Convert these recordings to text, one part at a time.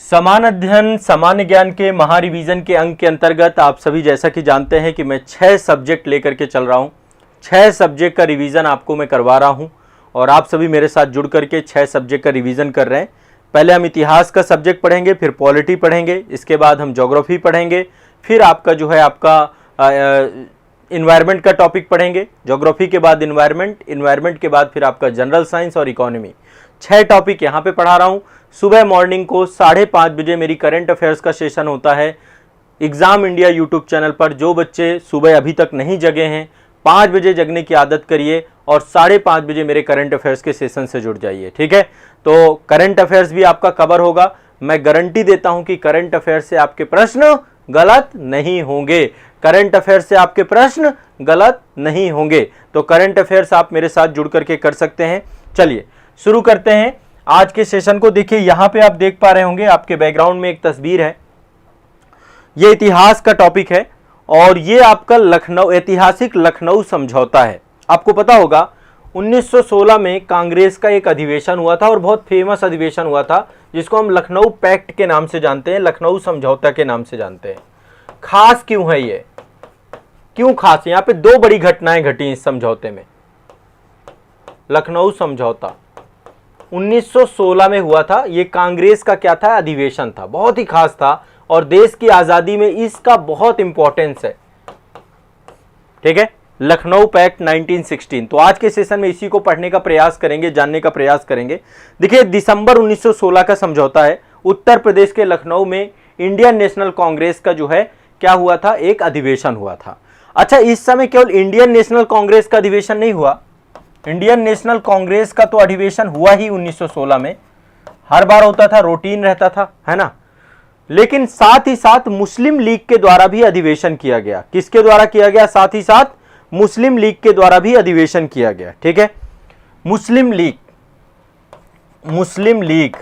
समान अध्ययन सामान्य ज्ञान के महारिवीजन के अंक के अंतर्गत आप सभी जैसा कि जानते हैं कि मैं 6 सब्जेक्ट लेकर के चल रहा हूं। 6 सब्जेक्ट का रिवीजन आपको मैं करवा रहा हूं और आप सभी मेरे साथ जुड़ करके 6 सब्जेक्ट का रिवीजन कर रहे हैं। पहले हम इतिहास का सब्जेक्ट पढ़ेंगे, फिर पॉलिटी पढ़ेंगे, इसके बाद हम ज्योग्राफी पढ़ेंगे, फिर आपका जो है आपका इन्वायरमेंट का टॉपिक पढ़ेंगे, ज्योग्राफी के बाद इन्वायरमेंट के बाद फिर आपका जनरल साइंस और इकोनॉमी। 6 टॉपिक यहाँ पे पढ़ा रहा हूँ। सुबह मॉर्निंग को 5:30 बजे मेरी करंट अफेयर्स का सेशन होता है एग्जाम इंडिया यूट्यूब चैनल पर। जो बच्चे सुबह अभी तक नहीं जगे हैं 5 बजे जगने की आदत करिए और 5:30 बजे मेरे करंट अफेयर्स के सेशन से जुड़ जाइए, ठीक है। तो करंट अफेयर्स भी आपका कवर होगा। मैं गारंटी देता हूं कि करंट अफेयर्स से आपके प्रश्न गलत नहीं होंगे। करंट अफेयर्स से आपके प्रश्न गलत नहीं होंगे। तो करंट अफेयर्स आप मेरे साथ जुड़ करके कर सकते हैं। चलिए शुरू करते हैं आज के सेशन को। देखिए यहां पे आप देख पा रहे होंगे आपके बैकग्राउंड में एक तस्वीर है। ये इतिहास का टॉपिक है और ये आपका लखनऊ ऐतिहासिक लखनऊ समझौता है। आपको पता होगा 1916 में कांग्रेस का एक अधिवेशन हुआ था और बहुत फेमस अधिवेशन हुआ था जिसको हम लखनऊ पैक्ट के नाम से जानते हैं, लखनऊ समझौता के नाम से जानते हैं। खास क्यों है ये, क्यों खास? यहां पे 2 बड़ी घटनाएं घटी इस समझौते में। लखनऊ समझौता 1916 में हुआ था। ये कांग्रेस का क्या था, अधिवेशन था, बहुत ही खास था और देश की आजादी में इसका बहुत इंपॉर्टेंस है, ठीक है। लखनऊ पैक्ट 1916। तो आज के सेशन में इसी को पढ़ने का प्रयास करेंगे, जानने का प्रयास करेंगे। देखिए दिसंबर 1916 का समझौता है। उत्तर प्रदेश के लखनऊ में इंडियन नेशनल कांग्रेस का जो है क्या हुआ था, एक अधिवेशन हुआ था। अच्छा, इस समय केवल इंडियन नेशनल कांग्रेस का अधिवेशन नहीं हुआ, इंडियन नेशनल कांग्रेस का तो अधिवेशन हुआ ही 1916 में, हर बार होता था, रूटीन रहता था, है ना। लेकिन साथ ही साथ मुस्लिम लीग के द्वारा भी अधिवेशन किया गया। किसके द्वारा किया गया? साथ ही साथ मुस्लिम लीग के द्वारा भी अधिवेशन किया गया, ठीक है। मुस्लिम लीग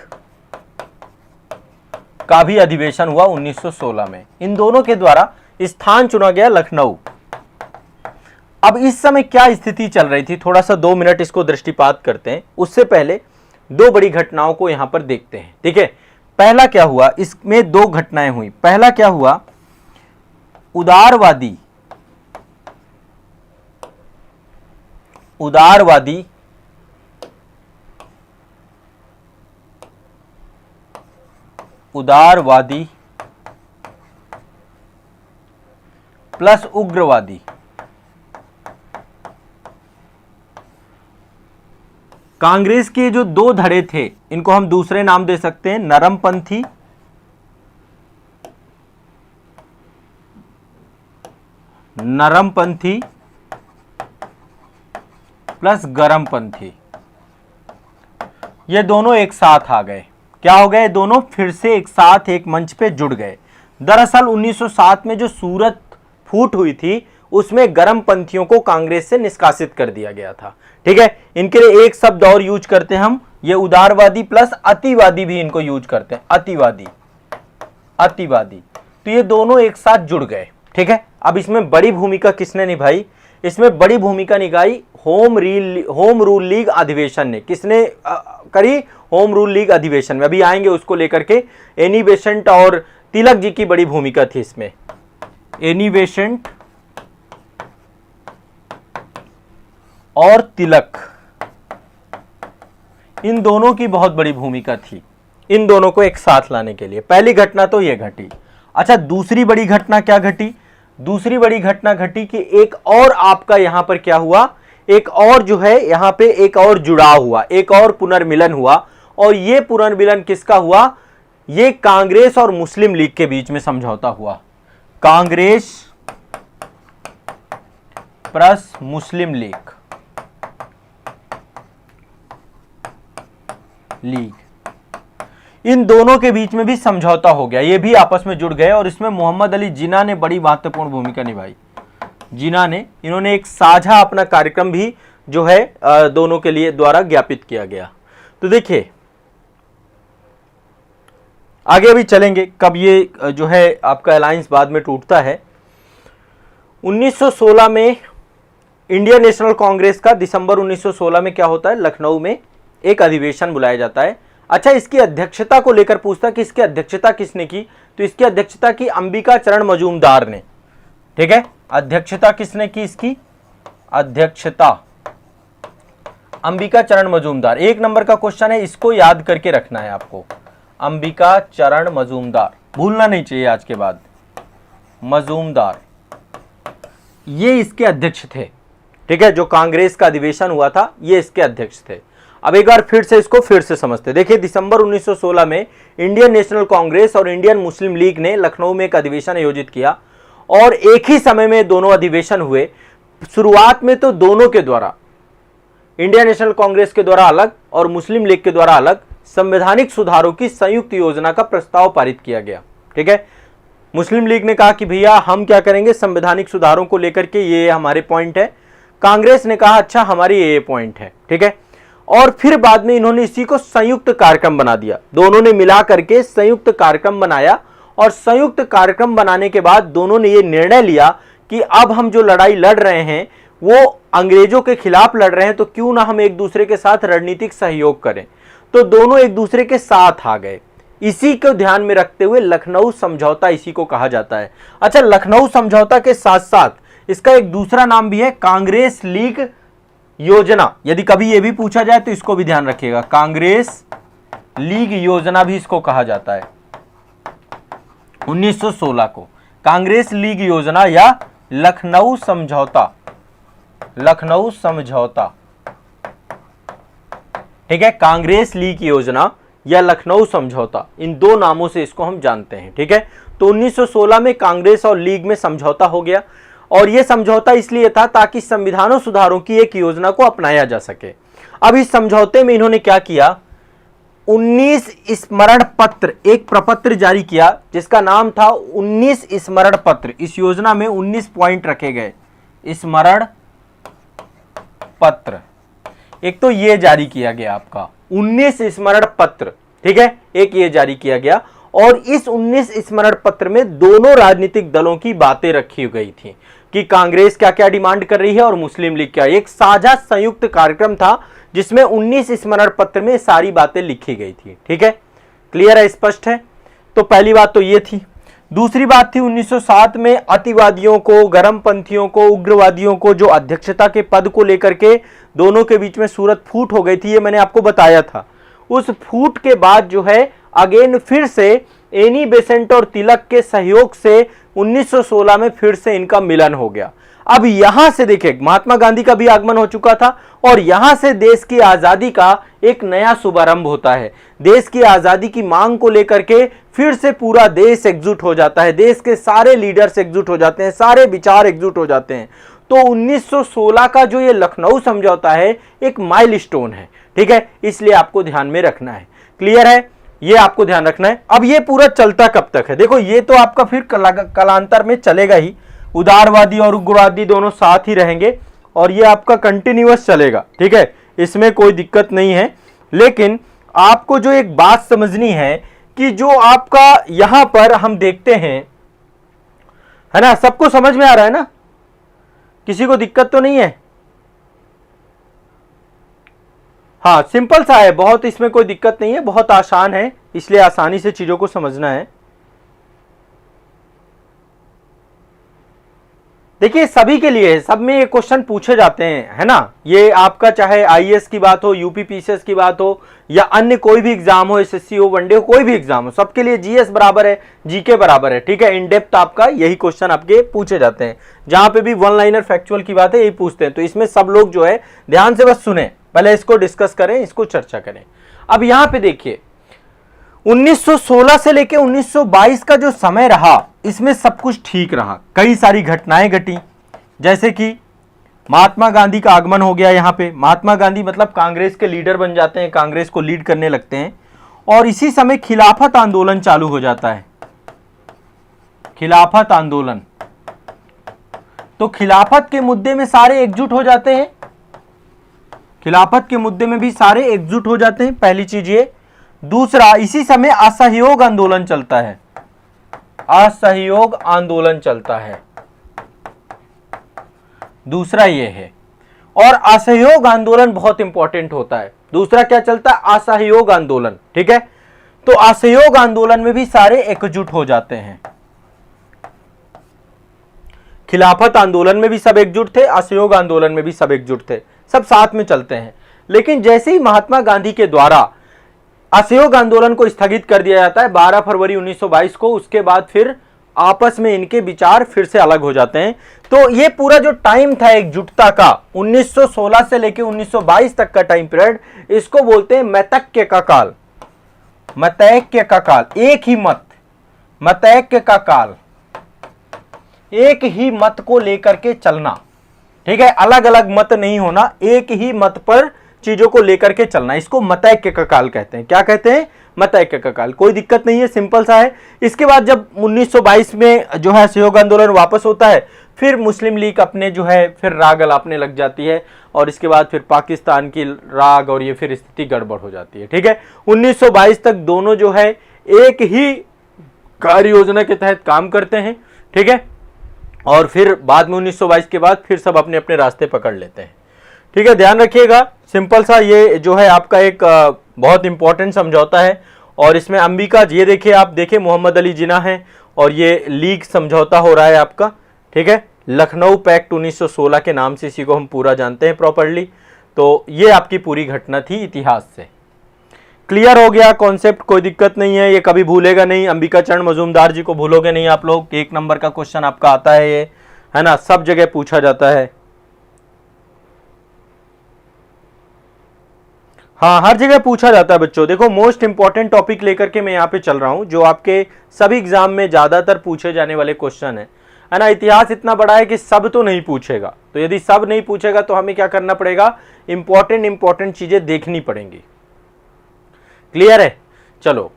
का भी अधिवेशन हुआ 1916 में। इन दोनों के द्वारा स्थान चुना गया लखनऊ। अब इस समय क्या स्थिति चल रही थी, थोड़ा सा 2 मिनट इसको दृष्टिपात करते हैं। उससे पहले 2 बड़ी घटनाओं को यहां पर देखते हैं, ठीक है। पहला क्या हुआ, इसमें 2 घटनाएं हुई। पहला क्या हुआ, उदारवादी प्लस उग्रवादी। कांग्रेस के जो 2 धड़े थे इनको हम दूसरे नाम दे सकते हैं, नरमपंथी प्लस गरमपंथी। ये दोनों एक साथ आ गए। क्या हो गए? दोनों फिर से एक साथ एक मंच पे जुड़ गए। दरअसल 1907 में जो सूरत फूट हुई थी उसमें गरमपंथियों को कांग्रेस से निष्कासित कर दिया गया था, ठीक है। इनके लिए एक शब्द और यूज करते हैं हम, ये उदारवादी प्लस अतिवादी भी इनको यूज करते हैं, अतिवादी। तो ये दोनों एक साथ जुड़ गए, ठीक है। अब इसमें बड़ी भूमिका किसने निभाई? इसमें बड़ी भूमिका निभाई होम रूल लीग अधिवेशन ने। किसने करी? होम रूल लीग अधिवेशन में। अभी आएंगे उसको लेकर के। एनी बेसेंट और तिलक जी की बड़ी भूमिका थी इसमें। एनी बेसेंट और तिलक, इन दोनों की बहुत बड़ी भूमिका थी इन दोनों को एक साथ लाने के लिए। पहली घटना तो यह घटी। अच्छा, दूसरी बड़ी घटना क्या घटी? दूसरी बड़ी घटना घटी कि एक और आपका यहां पर क्या हुआ, एक और जो है यहां पे एक और जुड़ाव हुआ, एक और पुनर्मिलन हुआ। और यह पुनर्मिलन किसका हुआ? यह कांग्रेस और मुस्लिम लीग के बीच में समझौता हुआ। कांग्रेस प्लस मुस्लिम लीग, इन दोनों के बीच में भी समझौता हो गया। ये भी आपस में जुड़ गए और इसमें मोहम्मद अली जिन्ना ने बड़ी महत्वपूर्ण भूमिका निभाई। इन्होंने एक साझा अपना कार्यक्रम भी जो है दोनों के लिए द्वारा ज्ञापित किया गया। तो देखिए आगे अभी चलेंगे कब ये जो है आपका अलायंस बाद में टूटता है। 1916 में इंडियन नेशनल कांग्रेस का दिसंबर 1916 में क्या होता है, लखनऊ में एक अधिवेशन बुलाया जाता है। अच्छा, इसकी अध्यक्षता को लेकर पूछता कि इसकी अध्यक्षता किसने की, तो इसकी अध्यक्षता की अंबिका चरण मजूमदार ने। ठीक है, अध्यक्षता किसने की, इसकी अध्यक्षता अंबिका चरण मजूमदार। 1 नंबर का क्वेश्चन है, इसको याद करके रखना है आपको, अंबिका चरण मजूमदार, भूलना नहीं चाहिए आज के बाद, मजूमदार, ये इसके अध्यक्ष थे। ठीक है, जो कांग्रेस का अधिवेशन हुआ था ये इसके अध्यक्ष थे। अब एक बार फिर से इसको फिर से समझते। देखिए, दिसंबर 1916 में इंडियन नेशनल कांग्रेस और इंडियन मुस्लिम लीग ने लखनऊ में एक अधिवेशन आयोजित किया और एक ही समय में दोनों अधिवेशन हुए। शुरुआत में तो दोनों के द्वारा, इंडियन नेशनल कांग्रेस के द्वारा अलग और मुस्लिम लीग के द्वारा अलग, संवैधानिक सुधारों की संयुक्त योजना का प्रस्ताव पारित किया गया। ठीक है, मुस्लिम लीग ने कहा कि भैया हम क्या करेंगे, संवैधानिक सुधारों को लेकर के ये हमारे पॉइंट है। कांग्रेस ने कहा अच्छा हमारी ये पॉइंट है। ठीक है, और फिर बाद में इन्होंने इसी को संयुक्त कार्यक्रम बना दिया, दोनों ने मिला करके संयुक्त कार्यक्रम बनाया और संयुक्त कार्यक्रम बनाने के बाद दोनों ने ये निर्णय लिया कि अब हम जो लड़ाई लड़ रहे हैं वो अंग्रेजों के खिलाफ लड़ रहे हैं, तो क्यों ना हम एक दूसरे के साथ रणनीतिक सहयोग करें। तो दोनों एक दूसरे के साथ आ गए। इसी को ध्यान में रखते हुए लखनऊ समझौता इसी को कहा जाता है। अच्छा, लखनऊ समझौता के साथ साथ इसका एक दूसरा नाम भी है कांग्रेस लीग योजना। यदि कभी यह भी पूछा जाए तो इसको भी ध्यान रखिएगा, कांग्रेस लीग योजना भी इसको कहा जाता है। 1916 को कांग्रेस लीग योजना या लखनऊ समझौता, लखनऊ समझौता। ठीक है, कांग्रेस लीग योजना या लखनऊ समझौता, इन दो नामों से इसको हम जानते हैं। ठीक है, तो 1916 में कांग्रेस और लीग में समझौता हो गया और यह समझौता इसलिए था ताकि संविधान सुधारों की एक योजना को अपनाया जा सके। अब इस समझौते में इन्होंने क्या किया, 19 स्मरण पत्र, एक प्रपत्र जारी किया जिसका नाम था 19 स्मरण पत्र। इस योजना में 19 पॉइंट रखे गए, स्मरण पत्र। एक तो ये जारी किया गया आपका 19 स्मरण पत्र। ठीक है, एक ये जारी किया गया और इस 19 स्मरण पत्र में दोनों राजनीतिक दलों की बातें रखी गई थी कि कांग्रेस क्या क्या डिमांड कर रही है और मुस्लिम लीग क्या। एक साझा संयुक्त कार्यक्रम था जिसमें 19 स्मरण पत्र में सारी बातें लिखी गई थी। ठीक है, क्लियर है, स्पष्ट है। तो पहली बात तो ये थी। दूसरी बात थी 1907 में अतिवादियों को, गर्मपंथियों को, उग्रवादियों को जो अध्यक्षता के पद को लेकर के दोनों के बीच में सूरत फूट हो गई थी, ये मैंने आपको बताया था। उस फूट के बाद जो है अगेन फिर से एनी बेसेंट और तिलक के सहयोग से 1916 में फिर से इनका मिलन हो गया। अब यहां से देखिए, महात्मा गांधी का भी आगमन हो चुका था और यहां से देश की आजादी का एक नया शुभारंभ होता है। देश की आजादी की मांग को लेकर के फिर से पूरा देश एकजुट हो जाता है, देश के सारे लीडर्स एकजुट हो जाते हैं, सारे विचार एकजुट हो जाते हैं। तो 1916 का जो ये लखनऊ समझौता है एक माइलस्टोन है। ठीक है, इसलिए आपको ध्यान में रखना है। क्लियर है, ये आपको ध्यान रखना है। अब ये पूरा चलता कब तक है, देखो ये तो आपका फिर कालांतर में चलेगा ही, उदारवादी और उग्रवादी दोनों साथ ही रहेंगे और ये आपका कंटिन्यूअस चलेगा। ठीक है, इसमें कोई दिक्कत नहीं है। लेकिन आपको जो एक बात समझनी है कि जो आपका यहां पर हम देखते हैं, है ना, सबको समझ में आ रहा है ना, किसी को दिक्कत तो नहीं है। हाँ, सिंपल सा है बहुत, इसमें कोई दिक्कत नहीं है, बहुत आसान है, इसलिए आसानी से चीजों को समझना है। देखिए सभी के लिए, सब में ये क्वेश्चन पूछे जाते हैं, है ना। ये आपका चाहे आईएएस की बात हो, यूपी पीसीएस की बात हो या अन्य कोई भी एग्जाम हो, एसएससी हो, वनडे हो, कोई भी एग्जाम हो, सबके लिए जीएस बराबर है, जीके बराबर है। ठीक है, इन डेप्थ आपका यही क्वेश्चन आपके पूछे जाते हैं। जहां पे भी वन लाइनर फैक्चुअल की बात है यही पूछते हैं। तो इसमें सब लोग जो है ध्यान से बस सुने, पहले इसको डिस्कस करें, इसको चर्चा करें। अब यहां पे देखिए 1916 से लेके 1922 का जो समय रहा, इसमें सब कुछ ठीक रहा, कई सारी घटनाएं घटी। जैसे कि महात्मा गांधी का आगमन हो गया। यहाँ पे महात्मा गांधी मतलब कांग्रेस के लीडर बन जाते हैं, कांग्रेस को लीड करने लगते हैं और इसी समय खिलाफत आंदोलन चालू हो जाता है। खिलाफत आंदोलन, तो खिलाफत के मुद्दे में सारे एकजुट हो जाते हैं, खिलाफत के मुद्दे में भी सारे एकजुट हो जाते हैं, पहली चीज ये। दूसरा, इसी समय असहयोग आंदोलन चलता है, असहयोग आंदोलन चलता है, दूसरा ये है। और असहयोग आंदोलन बहुत इंपॉर्टेंट होता है। दूसरा क्या चलता है? असहयोग आंदोलन। ठीक है, तो असहयोग आंदोलन में भी सारे एकजुट हो जाते हैं। खिलाफत आंदोलन में भी सब एकजुट थे, असहयोग आंदोलन में भी सब एकजुट थे, सब साथ में चलते हैं। लेकिन जैसे ही महात्मा गांधी के द्वारा असहयोग आंदोलन को स्थगित कर दिया जाता है 12 फरवरी 1922 को, उसके बाद फिर आपस में इनके विचार फिर से अलग हो जाते हैं। तो ये पूरा जो टाइम था एकजुटता का 1916 से लेकर 1922 तक का टाइम पीरियड, इसको बोलते हैं मतैक्य का काल। मतैक्य का काल, एक ही मत, मतैक्य का काल, एक ही मत को लेकर के चलना। ठीक है, अलग अलग मत नहीं होना, एक ही मत पर चीजों को लेकर के चलना, इसको मतैक्य का काल कहते हैं। क्या कहते हैं? मतैक्य का काल। कोई दिक्कत नहीं है, सिंपल सा है। इसके बाद जब 1922 में जो है असहयोग आंदोलन वापस होता है, फिर मुस्लिम लीग अपने जो है फिर राग अलापने लग जाती है, और इसके बाद फिर पाकिस्तान की राग, और ये फिर स्थिति गड़बड़ हो जाती है। ठीक है, 1922 तक दोनों जो है एक ही कार्य योजना के तहत काम करते हैं। ठीक है, और फिर बाद में 1922 के बाद फिर सब अपने अपने रास्ते पकड़ लेते हैं। ठीक है, ध्यान रखिएगा, सिंपल सा ये जो है आपका एक बहुत इंपॉर्टेंट समझौता है। और इसमें अंबिका, ये देखिए, आप देखिए मोहम्मद अली जिन्ना है, और ये लीग समझौता हो रहा है आपका। ठीक है, लखनऊ पैक्ट 1916 के नाम से इसी को हम पूरा जानते हैं प्रॉपर्ली। तो ये आपकी पूरी घटना थी इतिहास से। क्लियर हो गया कॉन्सेप्ट? कोई दिक्कत नहीं है, ये कभी भूलेगा नहीं। अंबिका चरण मजूमदार जी को भूलोगे नहीं आप लोग। 1 नंबर का क्वेश्चन आपका आता है ये, है ना, सब जगह पूछा जाता है। हाँ, हर जगह पूछा जाता है बच्चों। देखो, मोस्ट इंपॉर्टेंट टॉपिक लेकर के मैं यहाँ पे चल रहा हूँ, जो आपके सभी एग्जाम में ज्यादातर पूछे जाने वाले क्वेश्चन है ना। इतिहास इतना बड़ा है कि सब तो नहीं पूछेगा, तो यदि सब नहीं पूछेगा तो हमें क्या करना पड़ेगा? इंपॉर्टेंट चीजें देखनी पड़ेंगी। क्लियर है? चलो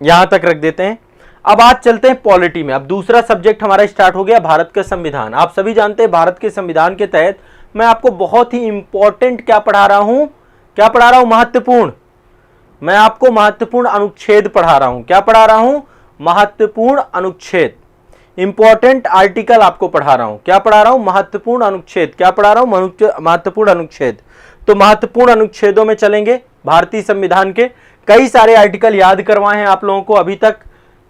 यहां तक रख देते हैं। अब आज चलते हैं पॉलिटी में। अब दूसरा सब्जेक्ट हमारा स्टार्ट हो गया, भारत का संविधान। आप सभी जानते हैं भारत के संविधान के तहत मैं आपको बहुत ही इंपॉर्टेंट क्या पढ़ा रहा हूं? क्या पढ़ा रहा हूं? महत्वपूर्ण। मैं आपको महत्वपूर्ण अनुच्छेद पढ़ा रहा हूं। क्या पढ़ा रहा हूं? महत्वपूर्ण अनुच्छेद। इंपॉर्टेंट आर्टिकल आपको पढ़ा रहा हूं। क्या पढ़ा रहा हूं? महत्वपूर्ण अनुच्छेद। क्या पढ़ा रहा हूं? महत्वपूर्ण अनुच्छेद। तो महत्वपूर्ण अनुच्छेदों में चलेंगे भारतीय संविधान के। कई सारे आर्टिकल याद करवाए हैं आप लोगों को अभी तक।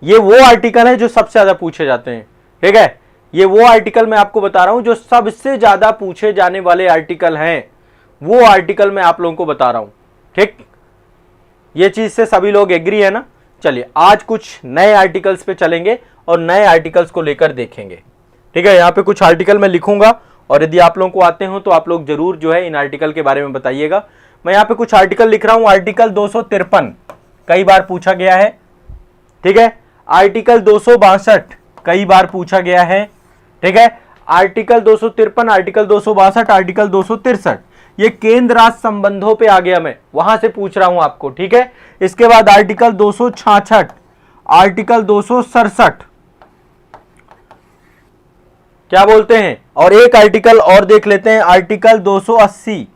ये वो आर्टिकल है जो सबसे ज्यादा पूछे जाते हैं। ठीक है, ये वो आर्टिकल मैं आपको बता रहा हूं जो सबसे ज्यादा पूछे जाने वाले आर्टिकल हैं। वो आर्टिकल मैं आप लोगों को बता रहा हूं। ठीक, ये चीज से सभी लोग एग्री है ना? चलिए आज कुछ नए आर्टिकल्स पे चलेंगे और नए आर्टिकल्स को लेकर देखेंगे। ठीक है, यहाँ पे कुछ आर्टिकल मैं लिखूंगा, और यदि आप लोगों को आते हो तो आप लोग जरूर जो है इन आर्टिकल के बारे में बताइएगा। मैं यहाँ पे कुछ आर्टिकल लिख रहा हूं। आर्टिकल 253 कई बार पूछा गया है। ठीक है, आर्टिकल 262 कई बार पूछा गया है। ठीक है, आर्टिकल 253, आर्टिकल 262, आर्टिकल 263 ये केंद्र राज्य संबंधों पे आ गया, मैं वहां से पूछ रहा हूं आपको। ठीक है, इसके बाद आर्टिकल 266, आर्टिकल 267 क्या बोलते हैं, और एक आर्टिकल और देख लेते हैं, आर्टिकल 280।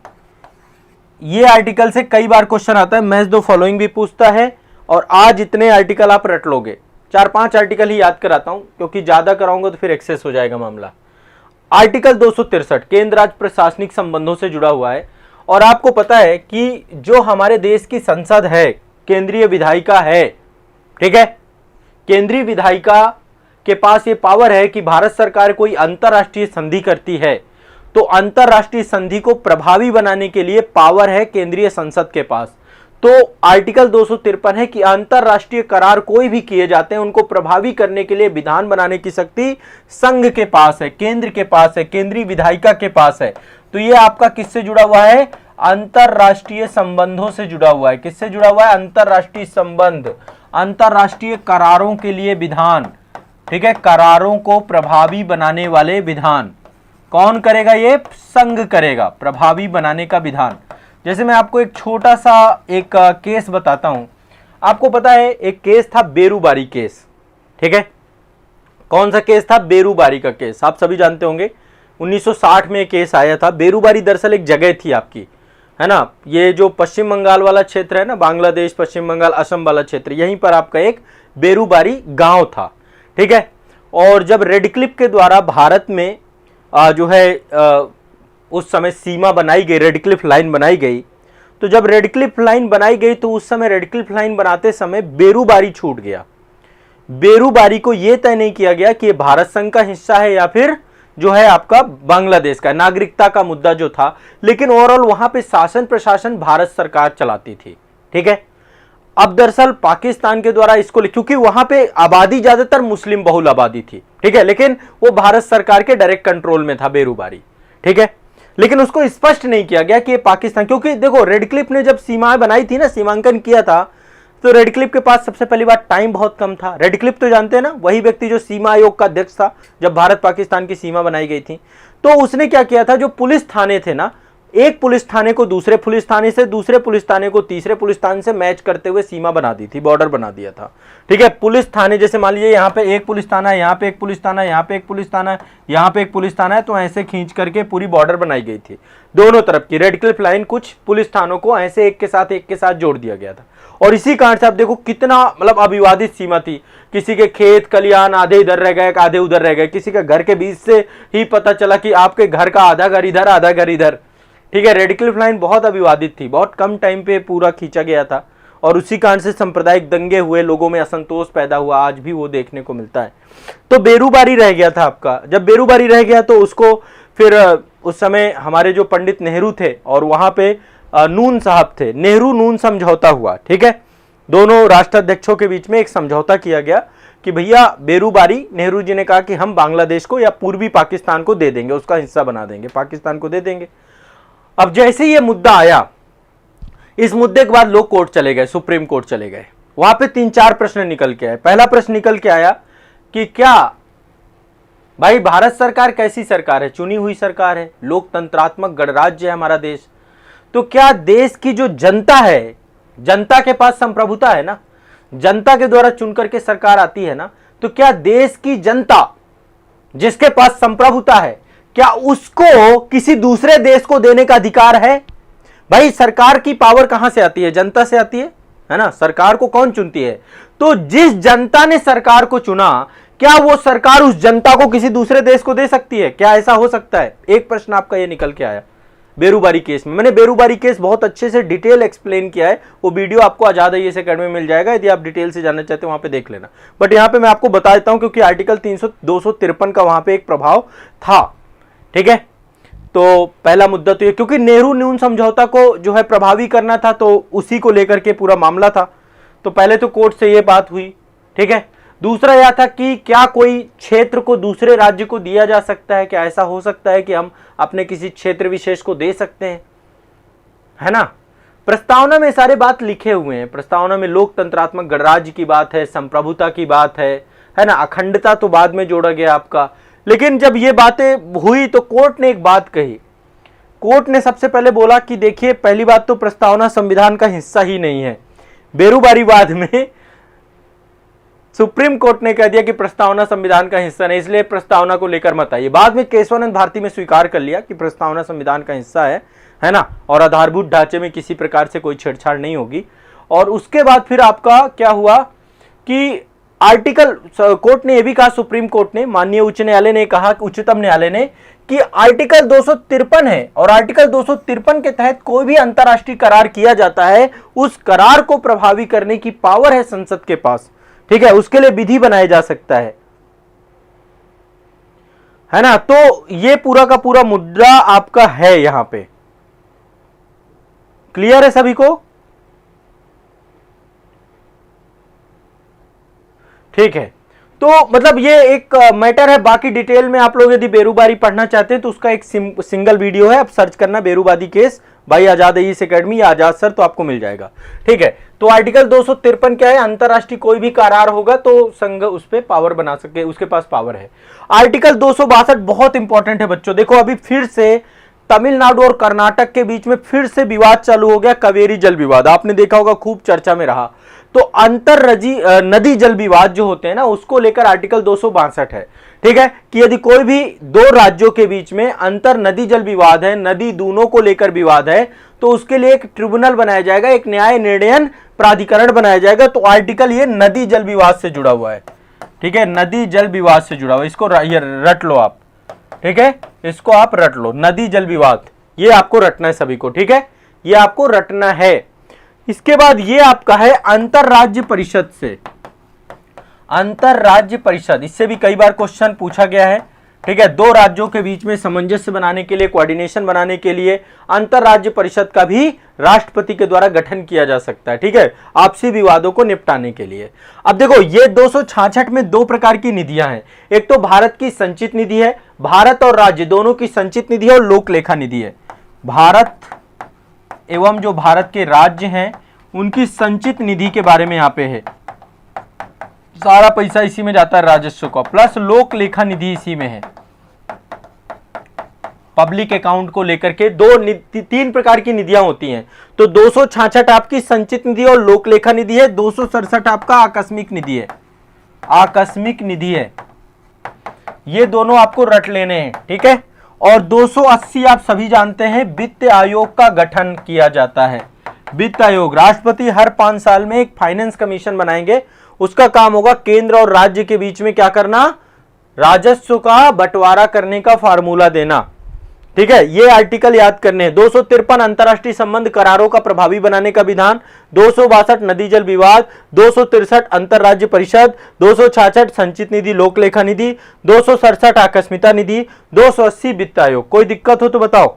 ये आर्टिकल से कई बार क्वेश्चन आता है। मैच दो फॉलोइंग भी पूछता है, और आज इतने आर्टिकल आप रट लोगे। 4-5 आर्टिकल ही याद कराता हूं, क्योंकि ज्यादा कराऊंगा तो फिर एक्सेस हो जाएगा मामला। आर्टिकल 263 केंद्र राज्य प्रशासनिक संबंधों से जुड़ा हुआ है। और आपको पता है कि जो हमारे देश की संसद है, केंद्रीय विधायिका है। ठीक है, केंद्रीय विधायिका के पास ये पावर है कि भारत सरकार कोई अंतरराष्ट्रीय संधि करती है तो अंतरराष्ट्रीय संधि को प्रभावी बनाने के लिए पावर है केंद्रीय संसद के पास। तो आर्टिकल 253 है कि अंतरराष्ट्रीय करार कोई भी किए जाते हैं उनको प्रभावी करने के लिए विधान बनाने की शक्ति संघ के पास है, केंद्र के पास है, केंद्रीय विधायिका के पास है। तो ये आपका किससे जुड़ा हुआ है? अंतरराष्ट्रीय संबंधों से जुड़ा हुआ है। किससे जुड़ा हुआ है? अंतरराष्ट्रीय संबंध, अंतरराष्ट्रीय करारों के लिए विधान। ठीक है, करारों को प्रभावी बनाने वाले विधान कौन करेगा? ये संघ करेगा, प्रभावी बनाने का विधान। जैसे मैं आपको एक छोटा सा एक केस बताता हूं। आपको पता है एक केस था बेरूबारी केस। ठीक है, कौन सा केस था? बेरूबारी का केस। आप सभी जानते होंगे 1960 में केस आया था। बेरूबारी दरअसल एक जगह थी आपकी, है ना, ये जो पश्चिम बंगाल वाला क्षेत्र है ना, बांग्लादेश, पश्चिम बंगाल, असम वाला क्षेत्र, यहीं पर आपका एक बेरूबारी गांव था। ठीक है, और जब रेड क्लिफ के द्वारा भारत में जो है उस समय सीमा बनाई गई, रेड क्लिफ लाइन बनाई गई, तो जब रेड क्लिफ लाइन बनाई गई तो उस समय रेड क्लिफ लाइन बनाते समय बेरूबारी छूट गया। बेरूबारी को यह तय नहीं किया गया कि ये भारत संघ का हिस्सा है या फिर जो है आपका बांग्लादेश का, नागरिकता का मुद्दा जो था, लेकिन ओवरऑल वहां पे शासन प्रशासन भारत सरकार चलाती थी। ठीक है, अब दरअसल पाकिस्तान के द्वारा इसको, क्योंकि वहां पे आबादी ज्यादातर मुस्लिम बहुल आबादी थी, ठीक है, लेकिन वो भारत सरकार के डायरेक्ट कंट्रोल में था बेरूबारी। ठीक है, लेकिन उसको स्पष्ट नहीं किया गया कि ये पाकिस्तान, क्योंकि देखो रेड क्लिफ ने जब सीमाएं बनाई थी ना, सीमांकन किया था, तो रेड क्लिफ के पास सबसे पहली बात टाइम बहुत कम था। रेड क्लिफ तो जानते हैं ना, वही व्यक्ति जो सीमा आयोग का अध्यक्ष था जब भारत पाकिस्तान की सीमा बनाई गई थी। तो उसने क्या किया था, जो पुलिस थाने थे ना, एक पुलिस थाने को दूसरे पुलिस थाने से, दूसरे पुलिस थाने को तीसरे पुलिस थाने से मैच करते हुए सीमा बना दी थी, बॉर्डर बना दिया था। ठीक है, पुलिस थाने जैसे मान लीजिए यहाँ पे एक पुलिस थाना है, यहाँ पे एक पुलिस थाना है, यहाँ पे एक पुलिस थाना है, यहाँ पे एक पुलिस थाना है, तो ऐसे खींच करके पूरी बॉर्डर बनाई गई थी दोनों तरफ की। रेड क्लिफ लाइन कुछ पुलिस थानों को ऐसे एक के साथ जोड़ दिया गया था। और इसी कारण से आप देखो कितना मतलब अविवादित सीमा थी। किसी के खेत खलियान आधे इधर रह गए, आधे उधर रह गए, किसी के घर के बीच से ही पता चला कि आपके घर का आधा घर इधर आधा घर इधर। ठीक है, रेड क्लिफ लाइन बहुत अविवादित थी, बहुत कम टाइम पे पूरा खींचा गया था, और उसी कारण से सांप्रदायिक दंगे हुए, लोगों में असंतोष पैदा हुआ, आज भी वो देखने को मिलता है। तो बेरूबारी रह गया था आपका। जब बेरूबारी रह गया तो उसको फिर उस समय हमारे जो पंडित नेहरू थे और वहां पे नून साहब थे, नेहरू नून समझौता हुआ। ठीक है, दोनों राष्ट्राध्यक्षों के बीच में एक समझौता किया गया कि भैया बेरूबारी, नेहरू जी ने कहा कि हम बांग्लादेश को या पूर्वी पाकिस्तान को दे देंगे, उसका हिस्सा बना देंगे, पाकिस्तान को दे देंगे। अब जैसे ये मुद्दा आया, इस मुद्दे के बाद लोग कोर्ट चले गए, सुप्रीम कोर्ट चले गए। वहां पे 3-4 प्रश्न निकल के आए। पहला प्रश्न निकल के आया कि क्या भाई भारत सरकार कैसी सरकार है, चुनी हुई सरकार है, लोकतंत्रात्मक गणराज्य है हमारा देश, तो क्या देश की जो जनता है, जनता के पास संप्रभुता है ना, जनता के द्वारा चुन करके सरकार आती है ना, तो क्या देश की जनता जिसके पास संप्रभुता है, क्या उसको किसी दूसरे देश को देने का अधिकार है? भाई सरकार की पावर कहां से आती है, जनता से आती है ना। सरकार को कौन चुनती है? तो जिस जनता ने सरकार को चुना, क्या वो सरकार उस जनता को किसी दूसरे देश को दे सकती है? क्या ऐसा हो सकता है? एक प्रश्न आपका ये निकल के आया बेरूबारी केस में। मैंने बेरूबारी केस बहुत अच्छे से डिटेल एक्सप्लेन किया है, वो वीडियो आपको आजाद आईएएस अकेडमी में मिल जाएगा, यदि आप डिटेल से जानना चाहते हो वहां पे देख लेना। बट यहां पे मैं आपको बता देता हूं क्योंकि आर्टिकल 253 का वहां पे एक प्रभाव था। ठीक है, तो पहला मुद्दा तो ये, क्योंकि नेहरू नून समझौता को जो है प्रभावी करना था, तो उसी को लेकर के पूरा मामला था। तो पहले तो कोर्ट से ये बात हुई। ठीक है, दूसरा यह था कि क्या कोई क्षेत्र को दूसरे राज्य को दिया जा सकता है, क्या ऐसा हो सकता है कि हम अपने किसी क्षेत्र विशेष को दे सकते हैं, है ना। प्रस्तावना में सारे बात लिखे हुए हैं। प्रस्तावना में लोकतंत्रात्मक गणराज्य की बात है, संप्रभुता की बात है ना। अखंडता तो बाद में जोड़ा गया आपका। लेकिन जब ये बातें हुई तो कोर्ट ने एक बात कही। कोर्ट ने सबसे पहले बोला कि देखिए, पहली बात तो प्रस्तावना संविधान का हिस्सा ही नहीं है। बेरूबारीवाद में सुप्रीम कोर्ट ने कह दिया कि प्रस्तावना संविधान का हिस्सा नहीं, इसलिए प्रस्तावना को लेकर मत आइए। बाद में केशवानंद भारती में स्वीकार कर लिया कि प्रस्तावना संविधान का हिस्सा है ना, और आधारभूत ढांचे में किसी प्रकार से कोई छेड़छाड़ नहीं होगी। और उसके बाद फिर आपका क्या हुआ कि आर्टिकल, कोर्ट ने यह भी कहा, सुप्रीम कोर्ट ने, माननीय उच्च न्यायालय ने कहा, उच्चतम न्यायालय ने, कि आर्टिकल 253 है और आर्टिकल 253 के तहत कोई भी अंतर्राष्ट्रीय करार किया जाता है, उस करार को प्रभावी करने की पावर है संसद के पास। ठीक है, उसके लिए विधि बनाया जा सकता है ना। तो ये पूरा का पूरा मुद्दा आपका है यहां पे। क्लियर है सभी को? ठीक है, तो मतलब ये एक मैटर है। बाकी डिटेल में आप लोग यदि बेरूबारी पढ़ना चाहते हैं तो उसका एक सिंगल वीडियो है, आप सर्च करना बेरूबारी केस भाई आजाद आईएएस अकेडमी या आजाद सर, तो आपको मिल जाएगा। ठीक है, तो आर्टिकल 253 क्या है, अंतरराष्ट्रीय कोई भी करार होगा तो संघ उस पर पावर बना सके, उसके पास पावर है। आर्टिकल 262 बहुत इंपॉर्टेंट है बच्चों। देखो अभी फिर से तमिलनाडु और कर्नाटक के बीच में फिर से विवाद चालू हो गया, कावेरी जल विवाद। आपने देखा होगा, खूब चर्चा में रहा। तो नदी जल विवाद जो होते हैं ना, उसको लेकर आर्टिकल 262 है। ठीक है, कि यदि कोई भी दो राज्यों के बीच में अंतर नदी जल विवाद है, नदी दोनों को लेकर विवाद है, तो उसके लिए एक ट्रिब्यूनल बनाया जाएगा, एक न्याय निर्णयन प्राधिकरण बनाया जाएगा। तो आर्टिकल ये नदी जल विवाद से जुड़ा हुआ है। ठीक है, नदी जल विवाद से जुड़ा हुआ है, इसको ये रट लो आप। ठीक है, इसको आप रट लो, नदी जल विवाद, ये आपको रटना है सभी को, ठीक है, ये आपको रटना है। इसके बाद ये आपका है अंतरराज्य परिषद से, अंतरराज्य परिषद, इससे भी कई बार क्वेश्चन पूछा गया है, ठीक है। दो राज्यों के बीच में सामंजस्य बनाने के लिए, कोऑर्डिनेशन बनाने के लिए अंतरराज्य परिषद का भी राष्ट्रपति के द्वारा गठन किया जा सकता है, ठीक है, आपसी विवादों को निपटाने के लिए। अब देखो ये 266 में दो प्रकार की निधियां हैं, एक तो भारत की संचित निधि है, भारत और राज्य दोनों की संचित निधि है, और लोक लेखा निधि है। भारत एवं जो भारत के राज्य हैं उनकी संचित निधि के बारे में यहां पे है, सारा पैसा इसी में जाता है राजस्व का, प्लस लोक लेखा निधि इसी में है। पब्लिक अकाउंट को लेकर के तीन प्रकार की निधियां होती हैं, तो 266 आपकी संचित निधि और लोक लेखा निधि है, 267 आपका आकस्मिक निधि है, आकस्मिक निधि है, ये दोनों आपको रट लेने हैं, ठीक है। और 280 आप सभी जानते हैं वित्त आयोग का गठन किया जाता है। वित्त आयोग, राष्ट्रपति हर 5 साल में एक फाइनेंस कमीशन बनाएंगे, उसका काम होगा केंद्र और राज्य के बीच में क्या करना, राजस्व का बंटवारा करने का फार्मूला देना, ठीक है। ये आर्टिकल याद करने हैं। 253 अंतरराष्ट्रीय संबंध करारों का प्रभावी बनाने का विधान, 262 नदी जल विवाद, 263 अंतरराज्य परिषद, 266 संचित निधि लोक लेखा निधि, 267 आकस्मिकता निधि, 280 वित्त आयोग। कोई दिक्कत हो तो बताओ।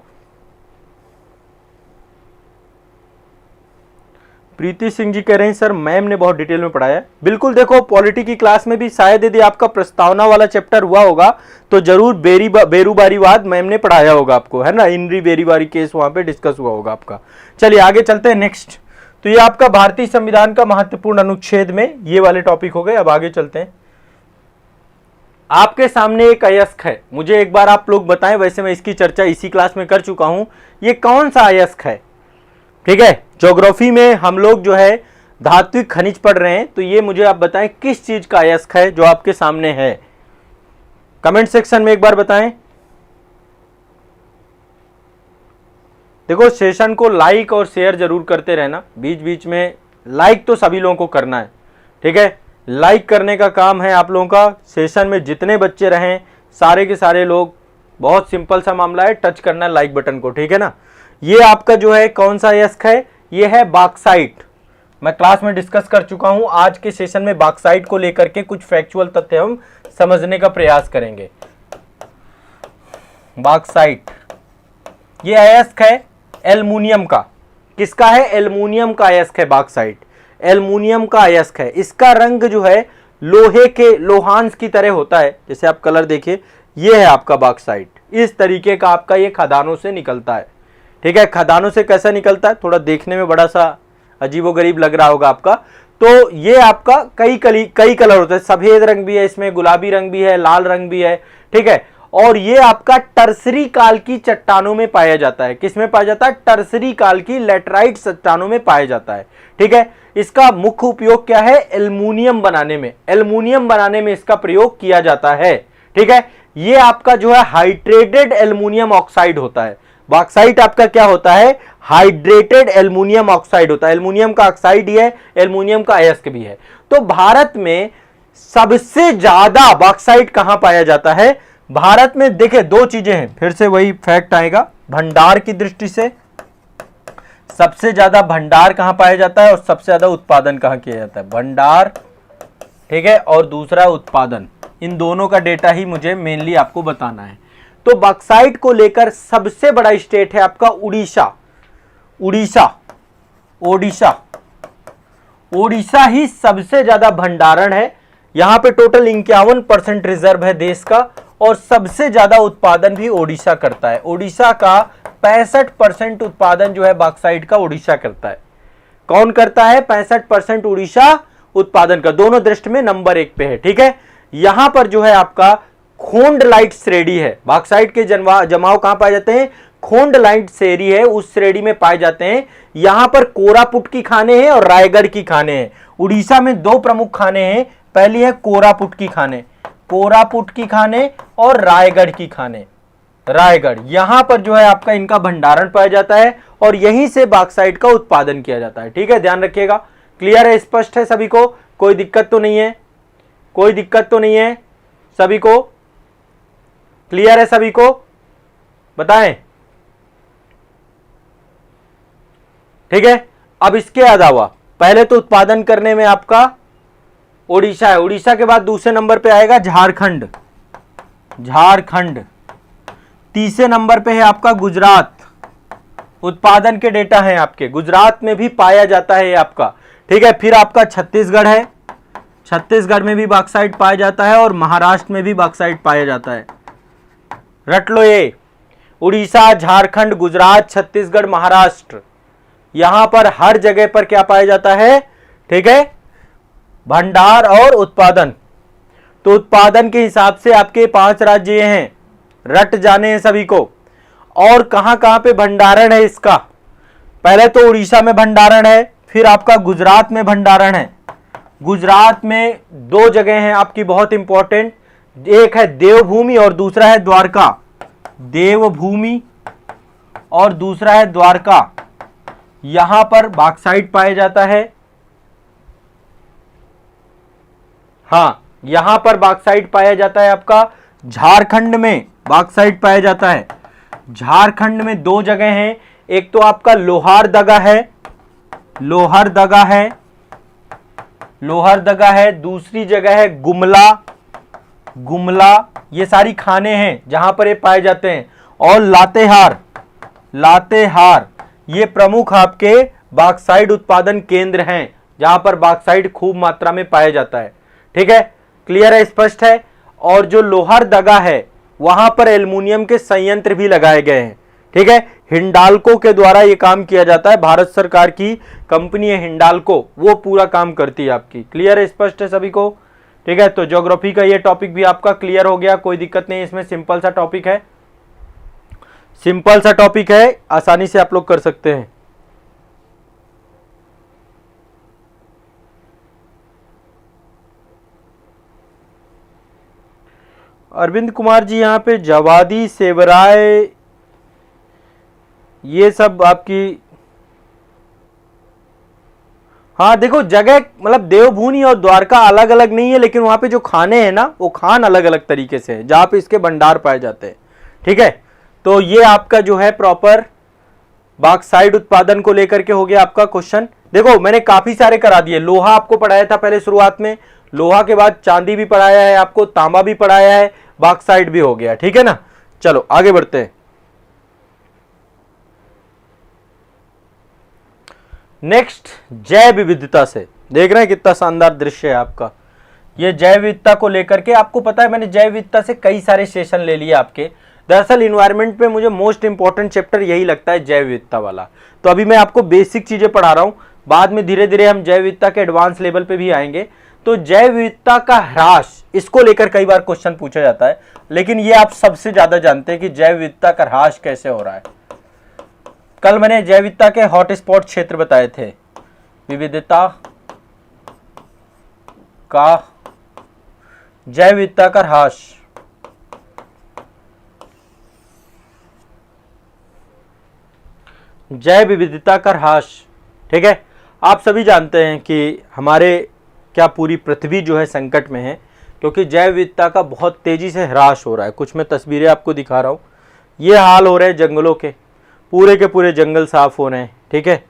प्रीति सिंह जी कह रहे हैं सर मैम ने बहुत डिटेल में पढ़ाया है। बिल्कुल, देखो पॉलिटी की क्लास में भी शायद यदि आपका प्रस्तावना वाला चैप्टर हुआ होगा तो जरूर बेरूबारीवाद मैम ने पढ़ाया होगा आपको, है ना, इनरी बेरीबारी केस वहां पे डिस्कस हुआ होगा आपका। चलिए आगे चलते हैं नेक्स्ट। तो ये आपका भारतीय संविधान का महत्वपूर्ण अनुच्छेद में ये वाले टॉपिक हो गए। अब आगे चलते हैं। आपके सामने एक अयस्क है, मुझे एक बार आप लोग बताएं, वैसे मैं इसकी चर्चा इसी क्लास में कर चुका हूं, ये कौन सा अयस्क है, ठीक है। ज्योग्राफी में हम लोग जो है धात्विक खनिज पढ़ रहे हैं, तो ये मुझे आप बताएं किस चीज का अयस्क है जो आपके सामने है, कमेंट सेक्शन में एक बार बताएं। देखो सेशन को लाइक और शेयर जरूर करते रहना, बीच बीच में लाइक तो सभी लोगों को करना है, ठीक है, लाइक करने का काम है आप लोगों का। सेशन में जितने बच्चे रहें सारे के सारे लोग, बहुत सिंपल सा मामला है, टच करना है लाइक बटन को, ठीक है ना। ये आपका जो है कौन सा अयस्क है, ये है बॉक्साइट। मैं क्लास में डिस्कस कर चुका हूं, आज के सेशन में बॉक्साइट को लेकर के कुछ फैक्चुअल तथ्य हम समझने का प्रयास करेंगे। बॉक्साइट ये अयस्क है एल्युमिनियम का, किसका है, एल्युमिनियम का अयस्क है बॉक्साइट, एल्युमिनियम का अयस्क है। इसका रंग जो है लोहे के लोहांस की तरह होता है, जैसे आप कलर देखिए, ये है आपका बॉक्साइट, इस तरीके का आपका ये खदानों से निकलता है, ठीक है। खदानों से कैसा निकलता है, थोड़ा देखने में बड़ा सा अजीबोगरीब लग रहा होगा आपका। तो ये आपका कई कलर होते हैं, सफेद रंग भी है इसमें, गुलाबी रंग भी है, लाल रंग भी है, ठीक है। और ये आपका टर्सरी काल की चट्टानों में पाया जाता है, किसमें पाया जाता है, टर्सरी काल की लेटराइट चट्टानों में पाया जाता है, ठीक है। इसका मुख्य उपयोग क्या है, एल्युमिनियम बनाने में, एल्युमिनियम बनाने में इसका प्रयोग किया जाता है, ठीक है। ये आपका जो है हाइड्रेटेड एल्युमिनियम ऑक्साइड होता है। बॉक्साइट आपका क्या होता है, हाइड्रेटेड एल्युमिनियम ऑक्साइड होता है, एल्युमिनियम का ऑक्साइड ही है, एल्युमिनियम का अयस्क भी है। तो भारत में सबसे ज्यादा बॉक्साइट कहां पाया जाता है, भारत में देखिए दो चीजें हैं, फिर से वही फैक्ट आएगा, भंडार की दृष्टि से सबसे ज्यादा भंडार कहां पाया जाता है और सबसे ज्यादा उत्पादन कहां किया जाता है, भंडार, ठीक है, और दूसरा उत्पादन, इन दोनों का डेटा ही मुझे मेनली आपको बताना है। तो बॉक्साइट को लेकर सबसे बड़ा स्टेट है आपका उड़ीसा, ओडिशा ही सबसे ज्यादा भंडारण है, यहां पे टोटल 51% रिजर्व है देश का, और सबसे ज्यादा उत्पादन भी ओडिशा करता है। ओडिशा का 65% उत्पादन जो है बॉक्साइट का ओडिशा करता है। कौन करता है, 65% ओडिशा उत्पादन का, दोनों दृष्टि में नंबर 1 पे है, ठीक है। यहां पर जो है आपका खोंडलाइट श्रेणी है, बॉक्साइट के जमाव कहां पाए जाते हैं, खोंडलाइट श्रेणी है, उस श्रेणी में पाए जाते हैं। यहां पर कोरापुट की खाने हैं और रायगढ़ की खाने हैं। उड़ीसा में दो प्रमुख खाने हैं, पहली है कोरापुट की खाने और रायगढ़ की खाने, रायगढ़, यहां पर जो है आपका इनका भंडारण पाया जाता है और यहीं से बॉक्साइट का उत्पादन किया जाता है, ठीक है, ध्यान रखिएगा। क्लियर है, स्पष्ट है सभी को, कोई दिक्कत तो नहीं है, कोई दिक्कत तो नहीं है सभी को। क्लियर है सभी को? बताएं। ठीक है, अब इसके अलावा पहले तो उत्पादन करने में आपका उड़ीसा है, उड़ीसा के बाद दूसरे नंबर पे आएगा झारखंड, झारखंड। तीसरे नंबर पे है आपका गुजरात, उत्पादन के डेटा है आपके, गुजरात में भी पाया जाता है ये आपका। ठीक है, फिर आपका छत्तीसगढ़ है, छत्तीसगढ़ में भी बॉक्साइट पाया जाता है और महाराष्ट्र में भी बॉक्साइट पाया जाता है। रट लो ये, उड़ीसा, झारखंड, गुजरात, छत्तीसगढ़, महाराष्ट्र, यहां पर हर जगह पर क्या पाया जाता है? ठीक है, भंडार और उत्पादन। तो उत्पादन के हिसाब से आपके 5 राज्य हैं, रट जाने हैं सभी को। और कहां कहां पे भंडारण है इसका? पहले तो उड़ीसा में भंडारण है, फिर आपका गुजरात में भंडारण है। गुजरात में 2 जगह हैं आपकी बहुत इंपॉर्टेंट, एक है देवभूमि और दूसरा है द्वारका, देवभूमि और दूसरा है द्वारका। यहां पर बॉक्साइट पाया जाता है, हां यहां पर बॉक्साइट पाया जाता है आपका। झारखंड में बॉक्साइट पाया जाता है, झारखंड में 2 जगह हैं, एक तो आपका लोहारदगा है, लोहरदगा है, लोहरदगा है, दूसरी जगह है गुमला, गुमला। ये सारी खाने हैं जहां पर ये पाए जाते हैं। और लातेहार, लातेहार ये प्रमुख आपके बॉक्साइट उत्पादन केंद्र हैं जहां पर बॉक्साइट खूब मात्रा में पाया जाता है। ठीक है, क्लियर है, स्पष्ट है। और जो लोहरदगा है वहां पर एल्युमिनियम के संयंत्र भी लगाए गए हैं। ठीक है, हिंडाल्को के द्वारा यह काम किया जाता है, भारत सरकार की कंपनी है हिंडाल्को, वो पूरा काम करती है आपकी। क्लियर है, स्पष्ट है सभी को? ठीक है, तो ज्योग्राफी का ये टॉपिक भी आपका क्लियर हो गया, कोई दिक्कत नहीं, इसमें सिंपल सा टॉपिक है, सिंपल सा टॉपिक है, आसानी से आप लोग कर सकते हैं। अरविंद कुमार जी यहाँ पे जवादी, सेवराय, ये सब आपकी, हाँ देखो जगह मतलब देवभूमि और द्वारका अलग अलग नहीं है, लेकिन वहां पे जो खाने हैं ना वो खान अलग अलग तरीके से है जहां पे इसके भंडार पाए जाते हैं। ठीक है, तो ये आपका जो है प्रॉपर बॉक्साइट उत्पादन को लेकर के हो गया आपका क्वेश्चन। देखो मैंने काफी सारे करा दिए, लोहा आपको पढ़ाया था पहले शुरुआत में, लोहा के बाद चांदी भी पढ़ाया है आपको, तांबा भी पढ़ाया है, बॉक्साइट भी हो गया। ठीक है ना, चलो आगे बढ़ते हैं। नेक्स्ट, जैव विविधता से, देख रहे हैं कितना शानदार दृश्य है आपका। ये जैव विविधता को लेकर के, आपको पता है मैंने जैव विविधता से कई सारे सेशन ले लिए आपके। दरअसल इन्वायरमेंट में मुझे मोस्ट इंपॉर्टेंट चैप्टर यही लगता है, जैव विविधता वाला। तो अभी मैं आपको बेसिक चीजें पढ़ा रहा हूं, बाद में धीरे धीरे हम जैव विविधता के एडवांस लेवल पे भी आएंगे। तो जैव विविधता का ह्रास, इसको लेकर कई बार क्वेश्चन पूछा जाता है, लेकिन ये आप सबसे ज्यादा जानते हैं कि जैव विविधता का ह्रास कैसे हो रहा है। कल मैंने जैव विविधता के हॉटस्पॉट क्षेत्र बताए थे, विविधता का, जैव विविधता का ह्रास। जैव विविधता का ह्रास, ठीक है, आप सभी जानते हैं कि हमारे क्या पूरी पृथ्वी जो है संकट में है, क्योंकि जैव विविधता का बहुत तेजी से ह्रास हो रहा है। कुछ मैं तस्वीरें आपको दिखा रहा हूँ, ये हाल हो रहे हैं जंगलों के के पूरे जंगल साफ हो रहे हैं। ठीक है,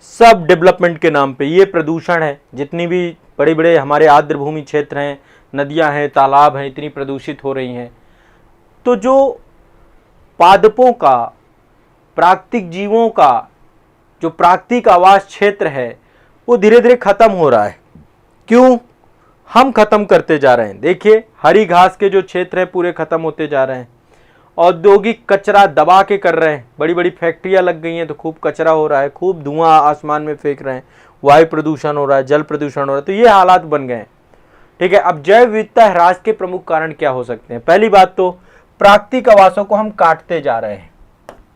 सब डेवलपमेंट के नाम पे, ये प्रदूषण है, जितनी भी बड़े बड़े हमारे आर्द्र भूमि क्षेत्र हैं, नदियां हैं, तालाब हैं, इतनी प्रदूषित हो रही हैं। तो जो पादपों का, प्राकृतिक जीवों का जो प्राकृतिक आवास क्षेत्र है वो धीरे धीरे खत्म हो रहा है। क्यों? हम खत्म करते जा रहे हैं। देखिए हरी घास के जो क्षेत्र है पूरे खत्म होते जा रहे हैं, औद्योगिक कचरा दबा के कर रहे हैं, बड़ी बड़ी फैक्ट्रियां लग गई हैं तो खूब कचरा हो रहा है, खूब धुआं आसमान में फेंक रहे हैं, वायु प्रदूषण हो रहा है, जल प्रदूषण हो रहा है, तो ये हालात बन गए हैं। ठीक है, अब जैव विविधता ह्रास के प्रमुख कारण क्या हो सकते हैं? पहली बात तो प्राकृतिक आवासों को हम काटते जा रहे हैं,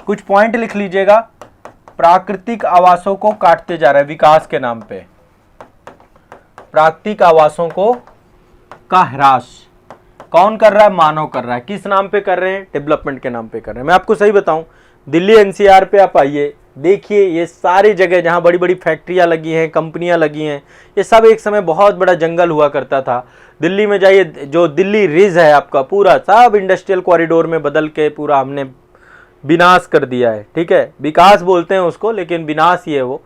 कुछ पॉइंट लिख लीजिएगा, प्राकृतिक आवासों को काटते जा रहे हैं विकास के नाम पे, प्राकृतिक आवासों को का ह्रास कौन कर रहा है? मानव कर रहा है। किस नाम पे कर रहे हैं? डेवलपमेंट के नाम पे कर रहे हैं। मैं आपको सही बताऊं, दिल्ली एनसीआर पे आप आइए, देखिए ये सारी जगह जहाँ बड़ी बड़ी फैक्ट्रियाँ लगी हैं, कंपनियाँ लगी हैं, ये सब एक समय बहुत बड़ा जंगल हुआ करता था। दिल्ली में जाइए, जो दिल्ली रिज है आपका, पूरा सब इंडस्ट्रियल कॉरिडोर में बदल के पूरा हमने विनाश कर दिया है। ठीक है, विकास बोलते हैं उसको, लेकिन विनाश ही है वो,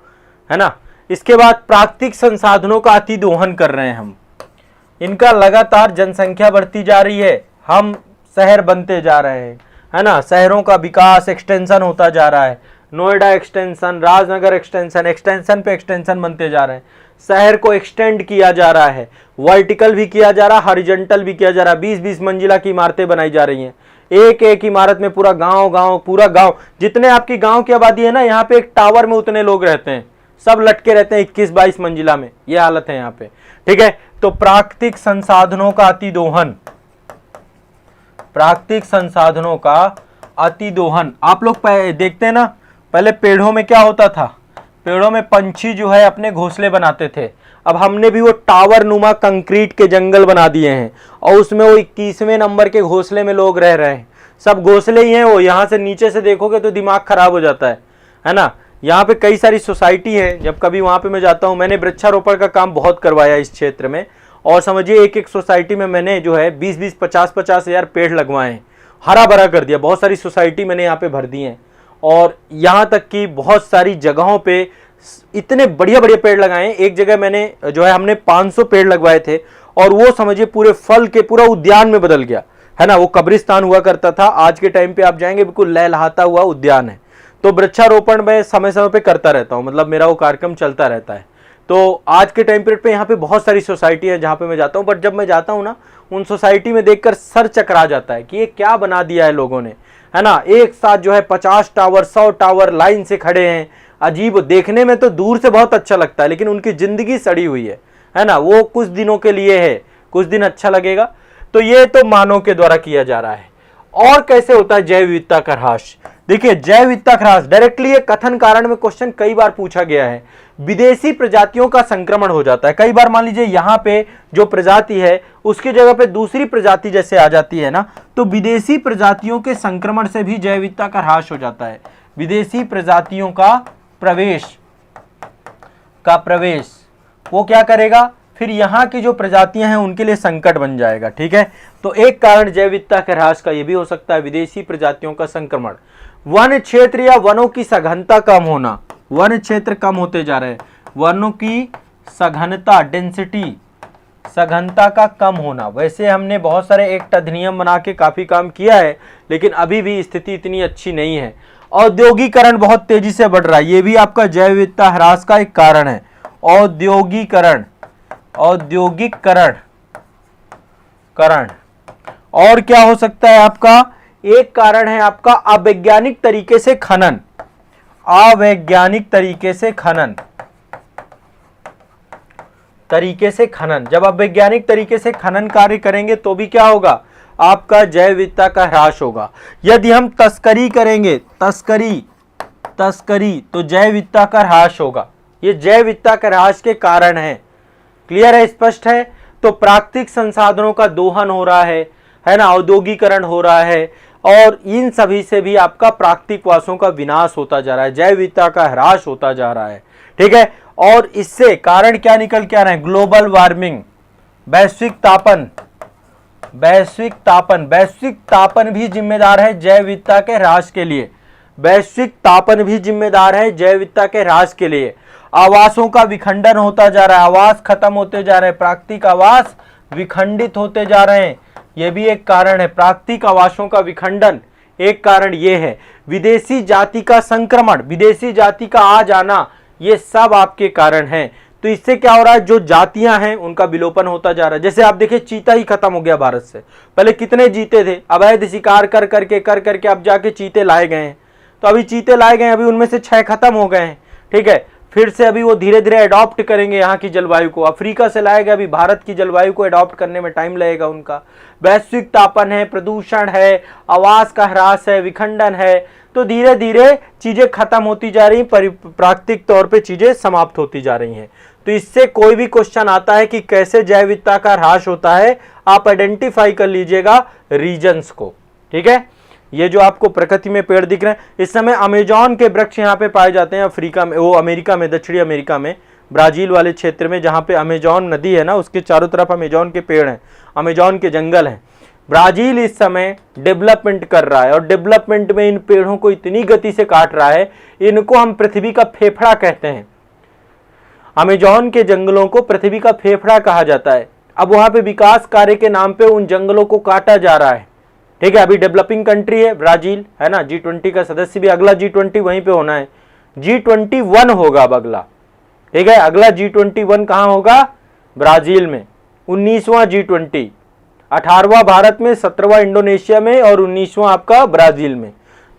है ना। इसके बाद प्राकृतिक संसाधनों का अति दोहन कर रहे हैं हम, इनका लगातार जनसंख्या बढ़ती जा रही है, हम शहर बनते जा रहे हैं, है ना। शहरों का विकास, एक्सटेंशन होता जा रहा है, Noida extension, Rajnagar extension, extension पे एक्सटेंशन बनते जा रहे हैं। शहर को एक्सटेंड किया जा रहा है, वर्टिकल भी किया जा रहा है, हॉरिजॉन्टल भी किया जा रहा है। 20-20 मंजिला की इमारतें बनाई जा रही हैं, एक एक इमारत में पूरा गांव पूरा गांव, जितने आपकी गांव की आबादी है ना, यहाँ पे एक टावर में उतने लोग रहते हैं, सब लटके रहते हैं 21-22 मंजिला में, ये हालत है यहाँ पे। ठीक है, तो प्राकृतिक संसाधनों का अति दोहन, प्राकृतिक संसाधनों का अति दोहन। आप लोग देखते हैं ना, पहले पेड़ों में क्या होता था, पेड़ों में पंछी जो है अपने घोंसले बनाते थे। अब हमने भी वो टावर नुमा कंक्रीट के जंगल बना दिए हैं, और उसमें वो 21वें नंबर के घोंसले में लोग रह रहे हैं। सब घोंसले ही हैं वो, यहाँ से नीचे से देखोगे तो दिमाग खराब हो जाता है ना। यहाँ पे कई सारी सोसाइटी है, जब कभी वहाँ पे मैं जाता हूँ, मैंने वृक्षारोपण का काम बहुत करवाया इस क्षेत्र में, और समझिए एक एक सोसाइटी में मैंने जो है 20-20, 50-50 हज़ार पेड़ लगवाए हैं, हरा भरा कर दिया। बहुत सारी सोसाइटी मैंने यहाँ पे भर दी हैं, और यहाँ तक कि बहुत सारी जगहों पे इतने बढ़िया बढ़िया पेड़ लगाए हैं। एक जगह मैंने जो है, हमने 500 पेड़ लगवाए थे, और वो समझिए पूरे फल के पूरा उद्यान में बदल गया, है ना। वो कब्रिस्तान हुआ करता था, आज के टाइम पे आप जाएंगे बिल्कुल लहलहाता हुआ उद्यान है। तो वृक्षारोपण मैं समय समय पे करता रहता हूँ, मतलब मेरा वो कार्यक्रम चलता रहता है। तो आज के टाइम पीरियड पे यहाँ पे बहुत सारी सोसाइटी है जहाँ पे मैं जाता हूँ, बट जब मैं जाता हूँ ना, उन सोसाइटी में देखकर सर चकरा जाता है कि ये क्या बना दिया है लोगों ने, है ना। एक साथ जो है 50 टावर, 100 टावर लाइन से खड़े हैं, अजीब, देखने में तो दूर से बहुत अच्छा लगता है, लेकिन उनकी जिंदगी सड़ी हुई है ना। वो कुछ दिनों के लिए है, कुछ दिन अच्छा लगेगा। तो ये तो मानव के द्वारा किया जा रहा है। और कैसे होता है जैव विविधता का ह्रास? देखिए, जैव विविधता का ह्रास डायरेक्टली ये कथन कारण में क्वेश्चन कई बार पूछा गया है। विदेशी प्रजातियों का संक्रमण हो जाता है कई बार। मान लीजिए यहाँ पे जो प्रजाति है उसकी जगह पे दूसरी प्रजाति जैसे आ जाती है ना, तो विदेशी प्रजातियों के संक्रमण से भी जैव विविधता का ह्रास हो जाता है। विदेशी प्रजातियों का प्रवेश वो क्या करेगा, फिर यहाँ की जो प्रजातियां हैं उनके लिए संकट बन जाएगा। ठीक है, तो एक कारण जैव विविधता के ह्रास का ये भी हो सकता है, विदेशी प्रजातियों का संक्रमण। वन क्षेत्र या वनों की सघनता कम होना, वन क्षेत्र कम होते जा रहे हैं, वनों की सघनता, डेंसिटी, सघनता का कम होना। वैसे हमने बहुत सारे एक्ट अधिनियम बना के काफी काम किया है, लेकिन अभी भी स्थिति इतनी अच्छी नहीं है। औद्योगिकरण बहुत तेजी से बढ़ रहा है, ये भी आपका जैव विविधता ह्रास का एक कारण है। औद्योगिकरण और क्या हो सकता है आपका, एक कारण है आपका अवैज्ञानिक तरीके से खनन, अवैज्ञानिक तरीके से खनन। जब अवैज्ञानिक तरीके से खनन कार्य करेंगे तो भी क्या होगा, आपका जैव विविधता का ह्रास होगा। यदि हम तस्करी करेंगे, तस्करी तो जैव विविधता का ह्रास होगा। ये जैव विविधता के ह्रास के कारण है। क्लियर है, स्पष्ट है। तो प्राकृतिक संसाधनों का दोहन हो रहा है ना, औद्योगिकरण हो रहा है, और इन सभी से भी आपका प्राकृतिक वासों का विनाश होता जा रहा है, जैव विविधता का ह्रास होता जा रहा है। ठीक है, और इससे कारण क्या निकल के आ रहे हैं, ग्लोबल वार्मिंग, वैश्विक तापन भी जिम्मेदार है जैव विविधता के ह्रास के लिए। वैश्विक तापन भी जिम्मेदार है जैव विविधता के ह्रास के लिए। आवासों का विखंडन होता जा रहा है, आवास खत्म होते जा रहे हैं, प्राकृतिक आवास विखंडित होते जा रहे हैं, यह भी एक कारण है। प्राकृतिक आवासों का विखंडन एक कारण ये है। विदेशी जाति का संक्रमण, विदेशी जाति का आ जाना, ये सब आपके कारण हैं। तो इससे क्या हो रहा है, जो जातियां हैं उनका विलोपन होता जा रहा है। जैसे आप देखिए, चीता ही खत्म हो गया भारत से। पहले कितने चीते थे, अवैध शिकार कर करके अब जाके चीते लाए गए हैं। तो अभी चीते लाए गए, अभी उनमें से 6 खत्म हो गए हैं। ठीक है, फिर से अभी वो धीरे धीरे अडॉप्ट करेंगे यहाँ की जलवायु को। अफ्रीका से लाए गए, अभी भारत की जलवायु को अडॉप्ट करने में टाइम लगेगा उनका। वैश्विक तापन है, प्रदूषण है, आवास का ह्रास है, विखंडन है, तो धीरे धीरे चीजें खत्म होती जा रही, प्राकृतिक तौर पे चीजें समाप्त होती जा रही हैं। तो इससे कोई भी क्वेश्चन आता है कि कैसे जैव विविधता का ह्रास होता है, आप आइडेंटिफाई कर लीजिएगा रीजन्स को। ठीक है, ये जो आपको प्रकृति में पेड़ दिख रहे हैं, इस समय अमेजॉन के वृक्ष यहाँ पे पाए जाते हैं अफ्रीका में, वो अमेरिका में, दक्षिणी अमेरिका में, ब्राजील वाले क्षेत्र में, जहाँ पे अमेजॉन नदी है ना, उसके चारों तरफ अमेजॉन के पेड़ हैं, अमेजॉन के जंगल हैं। ब्राजील इस समय डेवलपमेंट कर रहा है और डेवलपमेंट में इन पेड़ों को इतनी गति से काट रहा है, इनको हम पृथ्वी का फेफड़ा कहते हैं। अमेजॉन के जंगलों को पृथ्वी का फेफड़ा कहा जाता है। अब वहां पे विकास कार्य के नाम पे उन जंगलों को काटा जा रहा है, ठीक है। अभी डेवलपिंग कंट्री है ब्राजील, है ना, G20 का सदस्य भी, अगला G20 वहीं पे होना है, G21 होगा अब अगला, ठीक है। अगला G21 कहां होगा? ब्राजील में। 19वां G20, 18वां भारत में, 17वां इंडोनेशिया में और 19वां आपका ब्राजील में।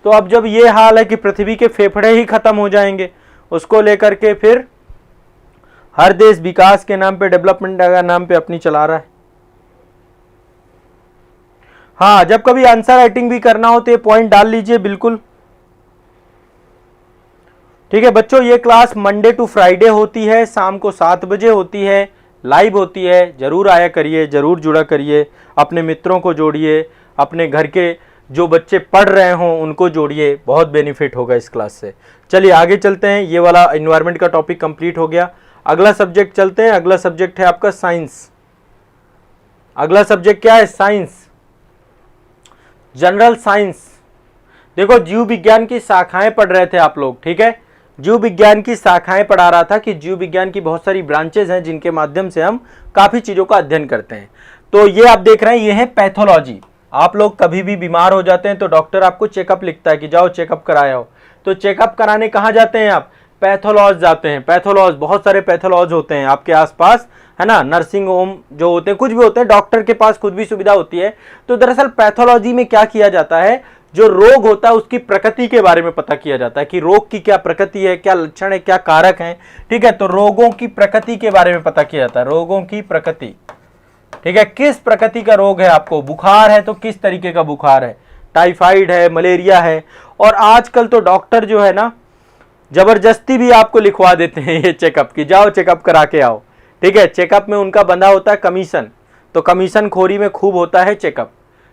तो अब जब ये हाल है कि पृथ्वी के फेफड़े ही खत्म हो जाएंगे, उसको लेकर के फिर हर देश विकास के नाम पे, डेवलपमेंट के नाम पे अपनी चला रहा है। हाँ, जब कभी आंसर राइटिंग भी करना हो तो ये पॉइंट डाल लीजिए, बिल्कुल, ठीक है बच्चों। ये क्लास मंडे टू फ्राइडे होती है, शाम को 7 बजे होती है, लाइव होती है। जरूर आया करिए, जरूर जुड़ा करिए, अपने मित्रों को जोड़िए, अपने घर के जो बच्चे पढ़ रहे हों उनको जोड़िए, बहुत बेनिफिट होगा इस क्लास से। चलिए आगे चलते हैं, ये वाला एनवायरनमेंट का टॉपिक कंप्लीट हो गया। अगला सब्जेक्ट चलते हैं। अगला सब्जेक्ट है आपका साइंस। अगला सब्जेक्ट क्या है? Science, general science. देखो, जीव विज्ञान की शाखाएं पढ़ रहे थे आप लोग, ठीक है। जीव विज्ञान की शाखाएं पढ़ा रहा था कि जीव विज्ञान की बहुत सारी ब्रांचेज हैं जिनके माध्यम से हम काफी चीजों का अध्ययन करते हैं। तो ये आप देख रहे हैं, ये है पैथोलॉजी। आप लोग कभी भी बीमार हो जाते हैं तो डॉक्टर आपको चेकअप लिखता है कि जाओ चेकअप कराया हो। तो चेकअप कराने कहाँ जाते हैं आप? पैथोलॉज जाते हैं। पैथोलॉज, बहुत सारे पैथोलॉज होते हैं आपके आसपास, है ना, नर्सिंग होम जो होते हैं, कुछ भी होते हैं, डॉक्टर के पास खुद भी सुविधा होती है। तो दरअसल पैथोलॉजी में क्या किया जाता है, जो रोग होता है उसकी प्रकृति के बारे में पता किया जाता है कि रोग की क्या प्रकृति है, क्या लक्षण है, क्या कारक है, ठीक है। तो रोगों की प्रकृति के बारे में पता किया जाता है, रोगों की प्रकृति, ठीक है। किस प्रकृति का रोग है आपको? बुखार है तो किस तरीके का बुखार है, टाइफाइड है, मलेरिया है। और आजकल तो डॉक्टर जो है ना, जबरदस्ती भी आपको लिखवा देते हैं ये चेकअप की, जाओ चेकअप करा के आओ, ठीक है। चेकअप में उनका बंधा होता है कमीशन, तो कमीशन खोरी में खूब होता है चेकअप,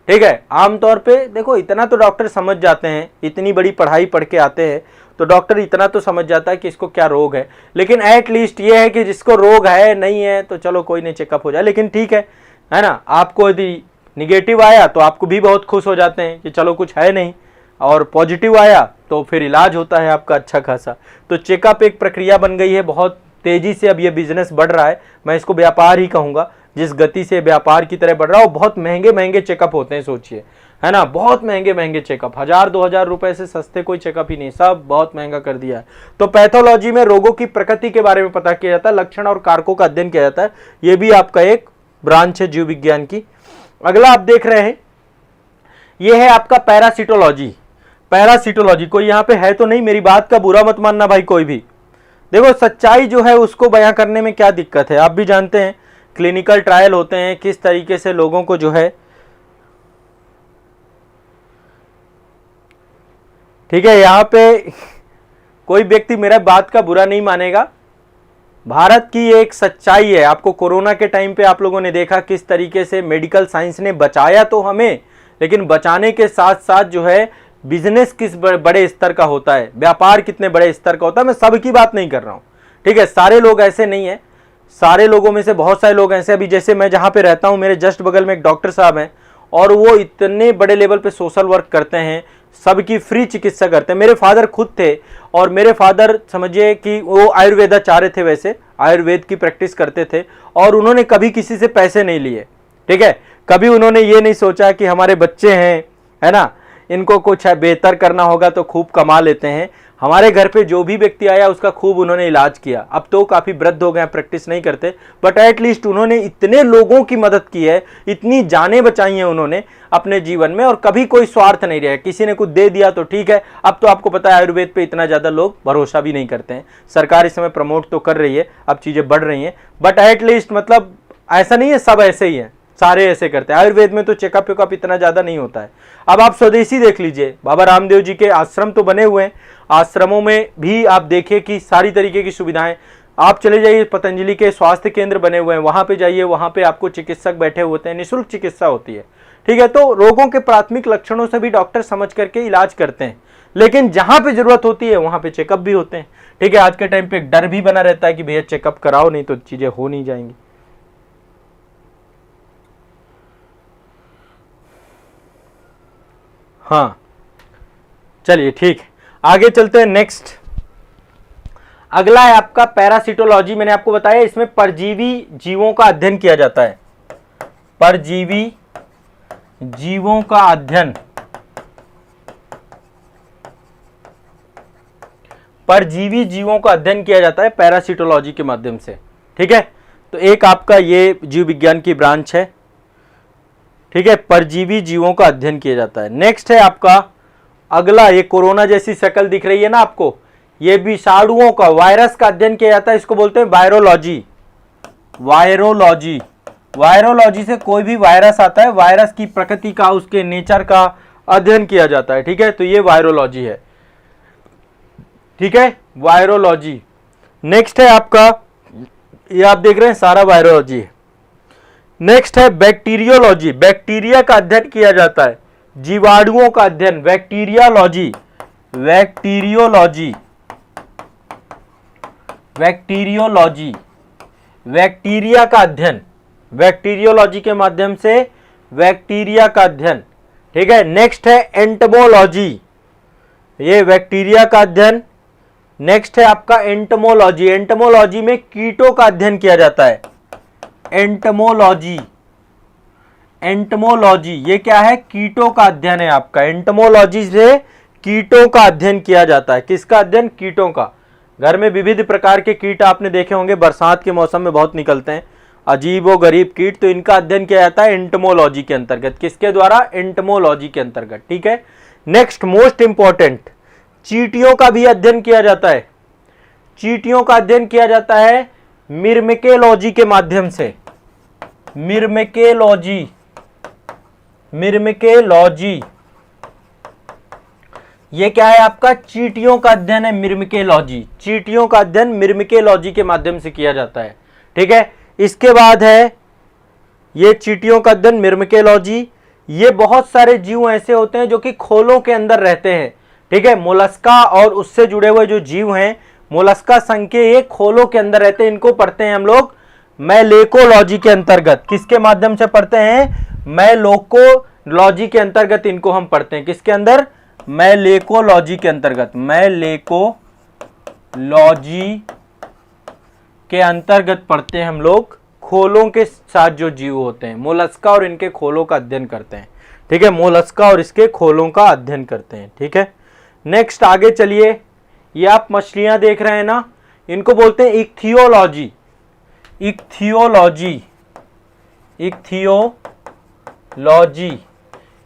ठीक है। आमतौर पे देखो, इतना तो डॉक्टर समझ जाते हैं, इतनी बड़ी पढ़ाई पढ़ के आते हैं तो डॉक्टर इतना तो समझ जाता है कि इसको क्या रोग है। लेकिन एट लीस्ट ये है कि जिसको रोग है नहीं है तो चलो कोई नहीं, चेकअप हो जाए। लेकिन ठीक है ना, आपको यदि निगेटिव आया तो आपको भी बहुत खुश हो जाते हैं कि चलो कुछ है नहीं, और पॉजिटिव आया तो फिर इलाज होता है आपका अच्छा खासा। तो चेकअप एक प्रक्रिया बन गई है, बहुत तेजी से अब ये बिजनेस बढ़ रहा है। मैं इसको व्यापार ही कहूँगा, जिस गति से व्यापार की तरह बढ़ रहा है। और बहुत महंगे महंगे चेकअप होते हैं, सोचिए, है ना, बहुत महंगे महंगे चेकअप, 1000-2000 रुपए से सस्ते कोई चेकअप ही नहीं, सब बहुत महंगा कर दिया है। तो पैथोलॉजी में रोगों की प्रकृति के बारे में पता किया जाता है, लक्षण और कारकों का अध्ययन किया जाता है। ये भी आपका एक ब्रांच है जीव विज्ञान की। अगला आप देख रहे हैं, ये है आपका पैरासिटोलॉजी। पैरासिटोलॉजी, कोई यहाँ पे है तो नहीं, मेरी बात का बुरा मत मानना भाई कोई भी। देखो, सच्चाई जो है उसको बयां करने में क्या दिक्कत है, आप भी जानते हैं क्लिनिकल ट्रायल होते हैं, किस तरीके से लोगों को जो है, ठीक है, यहाँ पे कोई व्यक्ति मेरा बात का बुरा नहीं मानेगा। भारत की एक सच्चाई है, आपको कोरोना के टाइम पे आप लोगों ने देखा किस तरीके से मेडिकल साइंस ने बचाया तो हमें, लेकिन बचाने के साथ साथ जो है बिजनेस किस बड़े स्तर का होता है, व्यापार कितने बड़े स्तर का होता है। मैं सबकी बात नहीं कर रहा हूँ, ठीक है, सारे लोग ऐसे नहीं है, सारे लोगों में से बहुत सारे लोग ऐसे, अभी जैसे मैं जहाँ पे रहता हूँ, मेरे जस्ट बगल में एक डॉक्टर साहब हैं और वो इतने बड़े लेवल पे सोशल वर्क करते हैं, सबकी फ्री चिकित्सा करते हैं। मेरे फादर खुद थे, और मेरे फादर समझिए कि वो आयुर्वेदाचार्य थे, वैसे आयुर्वेद की प्रैक्टिस करते थे, और उन्होंने कभी किसी से पैसे नहीं लिए, ठीक है। कभी उन्होंने ये नहीं सोचा कि हमारे बच्चे हैं, है ना, इनको कुछ बेहतर करना होगा तो खूब कमा लेते हैं। हमारे घर पे जो भी व्यक्ति आया उसका खूब उन्होंने इलाज किया। अब तो काफ़ी वृद्ध हो गए, प्रैक्टिस नहीं करते, बट एटलीस्ट उन्होंने इतने लोगों की मदद की है, इतनी जानें बचाई हैं उन्होंने अपने जीवन में, और कभी कोई स्वार्थ नहीं रहा। किसी ने कुछ दे दिया तो ठीक है। अब तो आपको पता है आयुर्वेद पे इतना ज़्यादा लोग भरोसा भी नहीं करते हैं। सरकार इस समय प्रमोट तो कर रही है, अब चीज़ें बढ़ रही हैं, बट एटलीस्ट मतलब ऐसा नहीं है सब ऐसे ही हैं, सारे ऐसे करते हैं। आयुर्वेद में तो चेकअप वेकअप इतना ज़्यादा नहीं होता है। अब आप स्वदेशी देख लीजिए, बाबा रामदेव जी के आश्रम तो बने हुए हैं, आश्रमों में भी आप देखिए कि सारी तरीके की सुविधाएं। आप चले जाइए, पतंजलि के स्वास्थ्य केंद्र बने हुए हैं, वहाँ पे जाइए, वहाँ पे आपको चिकित्सक बैठे होते हैं, निःशुल्क चिकित्सा होती है, ठीक है, तो रोगों के प्राथमिक लक्षणों से भी डॉक्टर समझ करके इलाज करते हैं, लेकिन जहां पे जरूरत होती है वहां पे चेकअप भी होते हैं। ठीक है, आज के टाइम पे एक डर भी बना रहता है कि भैया चेकअप कराओ, नहीं तो चीजें हो नहीं जाएंगी। हाँ चलिए ठीक है, आगे चलते हैं। नेक्स्ट अगला है आपका पैरासिटोलॉजी। मैंने आपको बताया इसमें परजीवी जीवों का अध्ययन किया जाता है। परजीवी जीवों का अध्ययन, परजीवी जीवों का अध्ययन किया जाता है पैरासिटोलॉजी के माध्यम से। ठीक है, तो एक आपका ये जीव विज्ञान की ब्रांच है। ठीक है, परजीवी जीवों का अध्ययन किया जाता है। नेक्स्ट है आपका अगला, ये कोरोना जैसी शक्ल दिख रही है ना आपको, ये विषाणुओं का, वायरस का अध्ययन किया जाता है। इसको बोलते हैं वायरोलॉजी। वायरोलॉजी, वायरोलॉजी से कोई भी वायरस आता है, वायरस की प्रकृति का, उसके नेचर का अध्ययन किया जाता है। ठीक है, तो ये वायरोलॉजी है। ठीक है, वायरोलॉजी। नेक्स्ट है आपका, ये आप देख रहे हैं सारा वायरोलॉजी है। नेक्स्ट है बैक्टीरियोलॉजी। बैक्टीरिया का अध्ययन किया जाता है, जीवाणुओं का अध्ययन, बैक्टीरियोलॉजी। बैक्टीरियोलॉजी, बैक्टीरियोलॉजी, बैक्टीरिया का अध्ययन, बैक्टीरियोलॉजी के माध्यम से बैक्टीरिया का अध्ययन। ठीक है, नेक्स्ट है एंटमोलॉजी, ये बैक्टीरिया का अध्ययन। नेक्स्ट है आपका एंटमोलॉजी। एंटमोलॉजी में कीटों का अध्ययन किया जाता है। एंटमोलॉजी, एंटमोलॉजी ये क्या है, कीटों का अध्ययन है आपका। एंटमोलॉजी से कीटों का अध्ययन किया जाता है। किसका अध्ययन, कीटों का। घर में विविध प्रकार के कीट आपने देखे होंगे, बरसात के मौसम में बहुत निकलते हैं, अजीबो गरीब कीट, तो इनका अध्ययन किया जाता है एंटमोलॉजी के अंतर्गत। किसके द्वारा, एंटमोलॉजी के अंतर्गत। ठीक है, नेक्स्ट मोस्ट इंपॉर्टेंट, चींटियों का भी अध्ययन किया जाता है। चींटियों का अध्ययन किया जाता है मिर्मिकेलॉजी के माध्यम से। मिर्मिकेलॉजी, मिर्मिकेलॉजी ये क्या है आपका, चींटियों का अध्ययन है मिर्मिकेलॉजी। चींटियों का अध्ययन मिर्मिकेलॉजी के माध्यम से किया जाता है। ठीक है, इसके बाद है ये चींटियों का अध्ययन मिर्मिकेलॉजी। ये बहुत सारे जीव ऐसे होते हैं जो कि खोलों के अंदर रहते हैं। ठीक है, मोलस्का और उससे जुड़े हुए जो जीव हैं, मोलस्का संघ के, ये खोलों के अंदर रहते हैं। इनको पढ़ते हैं हम लोग मैलेकोलॉजी के अंतर्गत। किसके माध्यम से पढ़ते हैं, मैलेकोलॉजी के अंतर्गत इनको हम पढ़ते हैं। किसके अंदर, मैलेकोलॉजी के अंतर्गत। मैलेकोलॉजी के अंतर्गत पढ़ते हैं हम लोग, खोलों के साथ जो जीव होते हैं, मोलस्का और इनके खोलों का अध्ययन करते हैं। ठीक है, मोलस्का और इसके खोलों का अध्ययन करते हैं। ठीक है, नेक्स्ट आगे चलिए, ये आप मछलियां देख रहे हैं ना, इनको बोलते हैं इक्थियोलॉजी। इक्थियोलॉजी, इक्थियोलॉजी,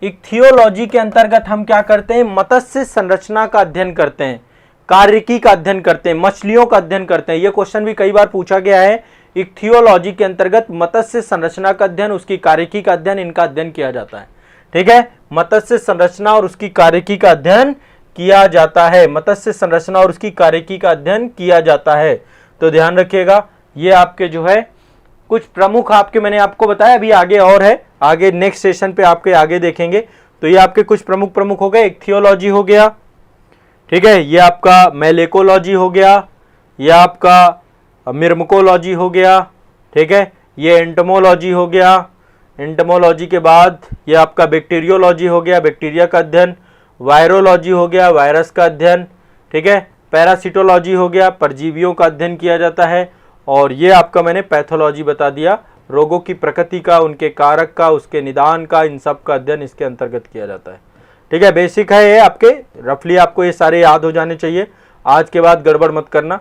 इक्थियोलॉजी के अंतर्गत हम क्या करते हैं, मत्स्य संरचना का अध्ययन करते हैं, कार्यकी का अध्ययन करते हैं, मछलियों का अध्ययन करते हैं। यह क्वेश्चन भी कई बार पूछा गया है। इक्थियोलॉजी के अंतर्गत मत्स्य संरचना का अध्ययन, उसकी कार्यकी का अध्ययन, इनका अध्ययन किया जाता है। ठीक है, मत्स्य संरचना और उसकी कार्यकी का अध्ययन किया जाता है। मत्स्य संरचना और उसकी कार्यकी का अध्ययन किया जाता है। तो ध्यान रखिएगा, ये आपके जो है कुछ प्रमुख आपके, मैंने आपको बताया, अभी आगे और है, आगे नेक्स्ट सेशन पे आपके आगे देखेंगे। तो ये आपके कुछ प्रमुख हो गए। इक्थियोलॉजी हो गया, ठीक है, ये आपका मैलेकोलॉजी हो गया, ये आपका मिर्मिकोलॉजी हो गया। ठीक है, ये एंटमोलॉजी हो गया। एंटमोलॉजी के बाद ये आपका बैक्टीरियोलॉजी हो गया, बैक्टीरिया का अध्ययन। वायरोलॉजी हो गया, वायरस का अध्ययन। ठीक है, पैरासिटोलॉजी हो गया, परजीवियों का अध्ययन किया जाता है। और ये आपका मैंने पैथोलॉजी बता दिया, रोगों की प्रकृति का, उनके कारक का, उसके निदान का, इन सब का अध्ययन इसके अंतर्गत किया जाता है। ठीक है, बेसिक है ये आपके, रफली आपको ये सारे याद हो जाने चाहिए। आज के बाद गड़बड़ मत करना।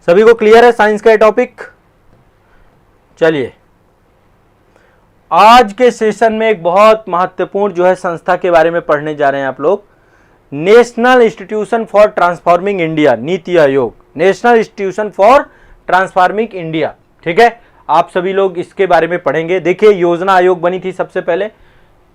सभी को क्लियर है साइंस का ये टॉपिक? चलिए, आज के सेशन में एक बहुत महत्वपूर्ण जो है संस्था के बारे में पढ़ने जा रहे हैं आप लोग। National institution for transforming India, NITI Aayog, national institution for transforming India. ठीक है, आप सभी लोग इसके बारे में पढ़ेंगे। देखिए, योजना आयोग बनी थी सबसे पहले।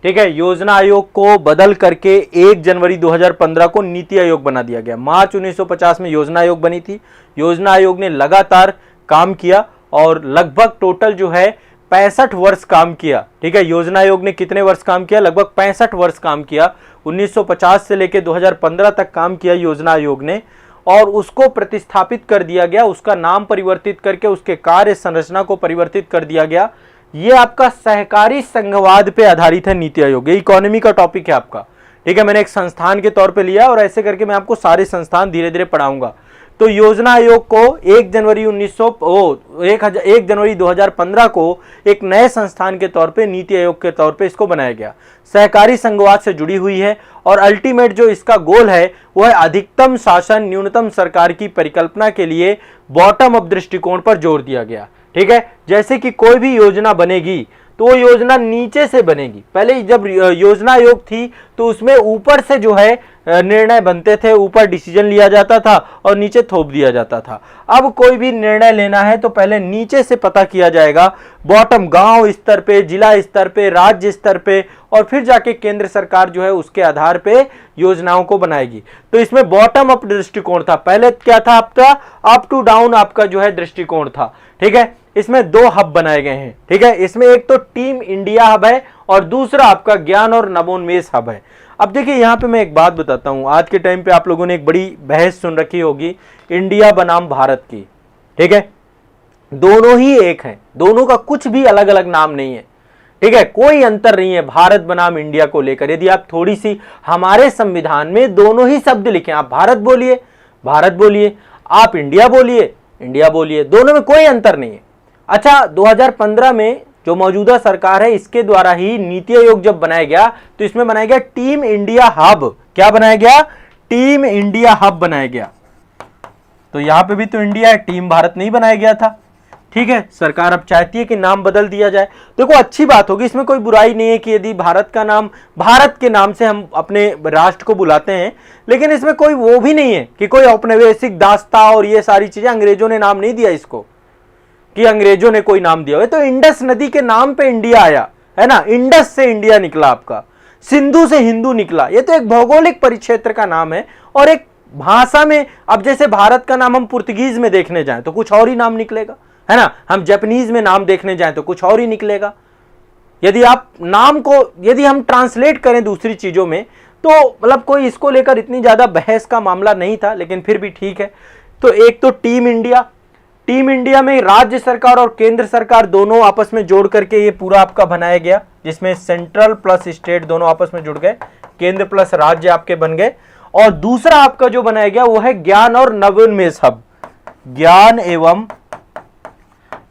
ठीक है, योजना आयोग को बदल करके 1 जनवरी 2015 को नीति आयोग बना दिया गया। मार्च 1950 में योजना आयोग बनी थी। योजना आयोग ने लगातार काम किया और लगभग टोटल जो है 65 वर्ष काम किया। ठीक है, योजना आयोग ने कितने वर्ष काम किया? लगभग 65 वर्ष काम किया। 1950 से लेकर 2015 तक काम किया योजना आयोग ने, और उसको प्रतिस्थापित कर दिया गया, उसका नाम परिवर्तित करके उसके कार्य संरचना को परिवर्तित कर दिया गया। ये आपका सहकारी संघवाद पे आधारित है नीति आयोग, ये इकोनॉमी का टॉपिक है आपका। ठीक है, मैंने एक संस्थान के तौर पे लिया और ऐसे करके मैं आपको सारे संस्थान धीरे धीरे पढ़ाऊंगा। तो योजना आयोग को 1 जनवरी 2015 को एक नए संस्थान के तौर पे, नीति आयोग के तौर पे इसको बनाया गया। सहकारी संघवाद से जुड़ी हुई है और अल्टीमेट जो इसका गोल है वो है अधिकतम शासन न्यूनतम सरकार की परिकल्पना के लिए बॉटम अप दृष्टिकोण पर जोर दिया गया। ठीक है, जैसे कि कोई भी योजना बनेगी तो वो योजना नीचे से बनेगी। पहले जब योजना आयोग थी तो उसमें ऊपर से जो है निर्णय बनते थे, ऊपर डिसीजन लिया जाता था और नीचे थोप दिया जाता था। अब कोई भी निर्णय लेना है तो पहले नीचे से पता किया जाएगा, बॉटम गांव स्तर पे, जिला स्तर पे, राज्य स्तर पे, और फिर जाके केंद्र सरकार जो है उसके आधार पे योजनाओं को बनाएगी। तो इसमें बॉटम अप दृष्टिकोण था। पहले क्या था आपका? अप टू डाउन आपका जो है दृष्टिकोण था। ठीक है, इसमें 2 हब बनाए गए हैं। ठीक है, इसमें एक तो टीम इंडिया हब है और दूसरा आपका ज्ञान और नवोन्मेष हब है। अब देखिए यहाँ पे मैं एक बात बताता हूँ, आज के टाइम पे आप लोगों ने एक बड़ी बहस सुन रखी होगी इंडिया बनाम भारत की। ठीक है, दोनों ही एक हैं, दोनों का कुछ भी अलग अलग नाम नहीं है। ठीक है, कोई अंतर नहीं है भारत बनाम इंडिया को लेकर। यदि आप थोड़ी सी हमारे संविधान में दोनों ही शब्द लिखें, आप भारत बोलिए भारत बोलिए, आप इंडिया बोलिए इंडिया बोलिए, दोनों में कोई अंतर नहीं है। अच्छा, 2015 में जो मौजूदा सरकार है इसके द्वारा ही नीति आयोग जब बनाया गया तो इसमें बनाया गया टीम इंडिया हब। क्या बनाया गया? टीम इंडिया हब बनाया गया। तो यहां पे भी तो इंडिया है, टीम भारत नहीं बनाया गया था। ठीक है, सरकार अब चाहती है कि नाम बदल दिया जाए। देखो अच्छी बात होगी, इसमें कोई बुराई नहीं है कि यदि भारत का नाम, भारत के नाम से हम अपने राष्ट्र को बुलाते हैं, लेकिन इसमें कोई वो भी नहीं है कि कोई औपनिवेशिक दास्ता और ये सारी चीजें, अंग्रेजों ने नाम नहीं दिया इसको कि अंग्रेजों ने कोई नाम दिया हुआ है। तो इंडस नदी के नाम पे इंडिया आया है ना, इंडस से इंडिया निकला आपका, सिंधु से हिंदू निकला। ये तो एक भौगोलिक परिक्षेत्र का नाम है और एक भाषा में। अब जैसे भारत का नाम हम पुर्तगीज में देखने जाएं तो कुछ और ही नाम निकलेगा, है ना, हम जापानीज में नाम देखने जाएं तो कुछ और ही निकलेगा। यदि आप नाम को यदि हम ट्रांसलेट करें दूसरी चीजों में तो मतलब कोई इसको लेकर इतनी ज्यादा बहस का मामला नहीं था, लेकिन फिर भी ठीक है। तो एक तो टीम इंडिया में राज्य सरकार और केंद्र सरकार दोनों आपस में जोड़ करके ये पूरा आपका बनाया गया, जिसमें सेंट्रल प्लस स्टेट दोनों आपस में जुड़ गए, केंद्र प्लस राज्य आपके बन गए। और दूसरा आपका जो बनाया गया वो है ज्ञान और नवोन्मेष हब, ज्ञान एवं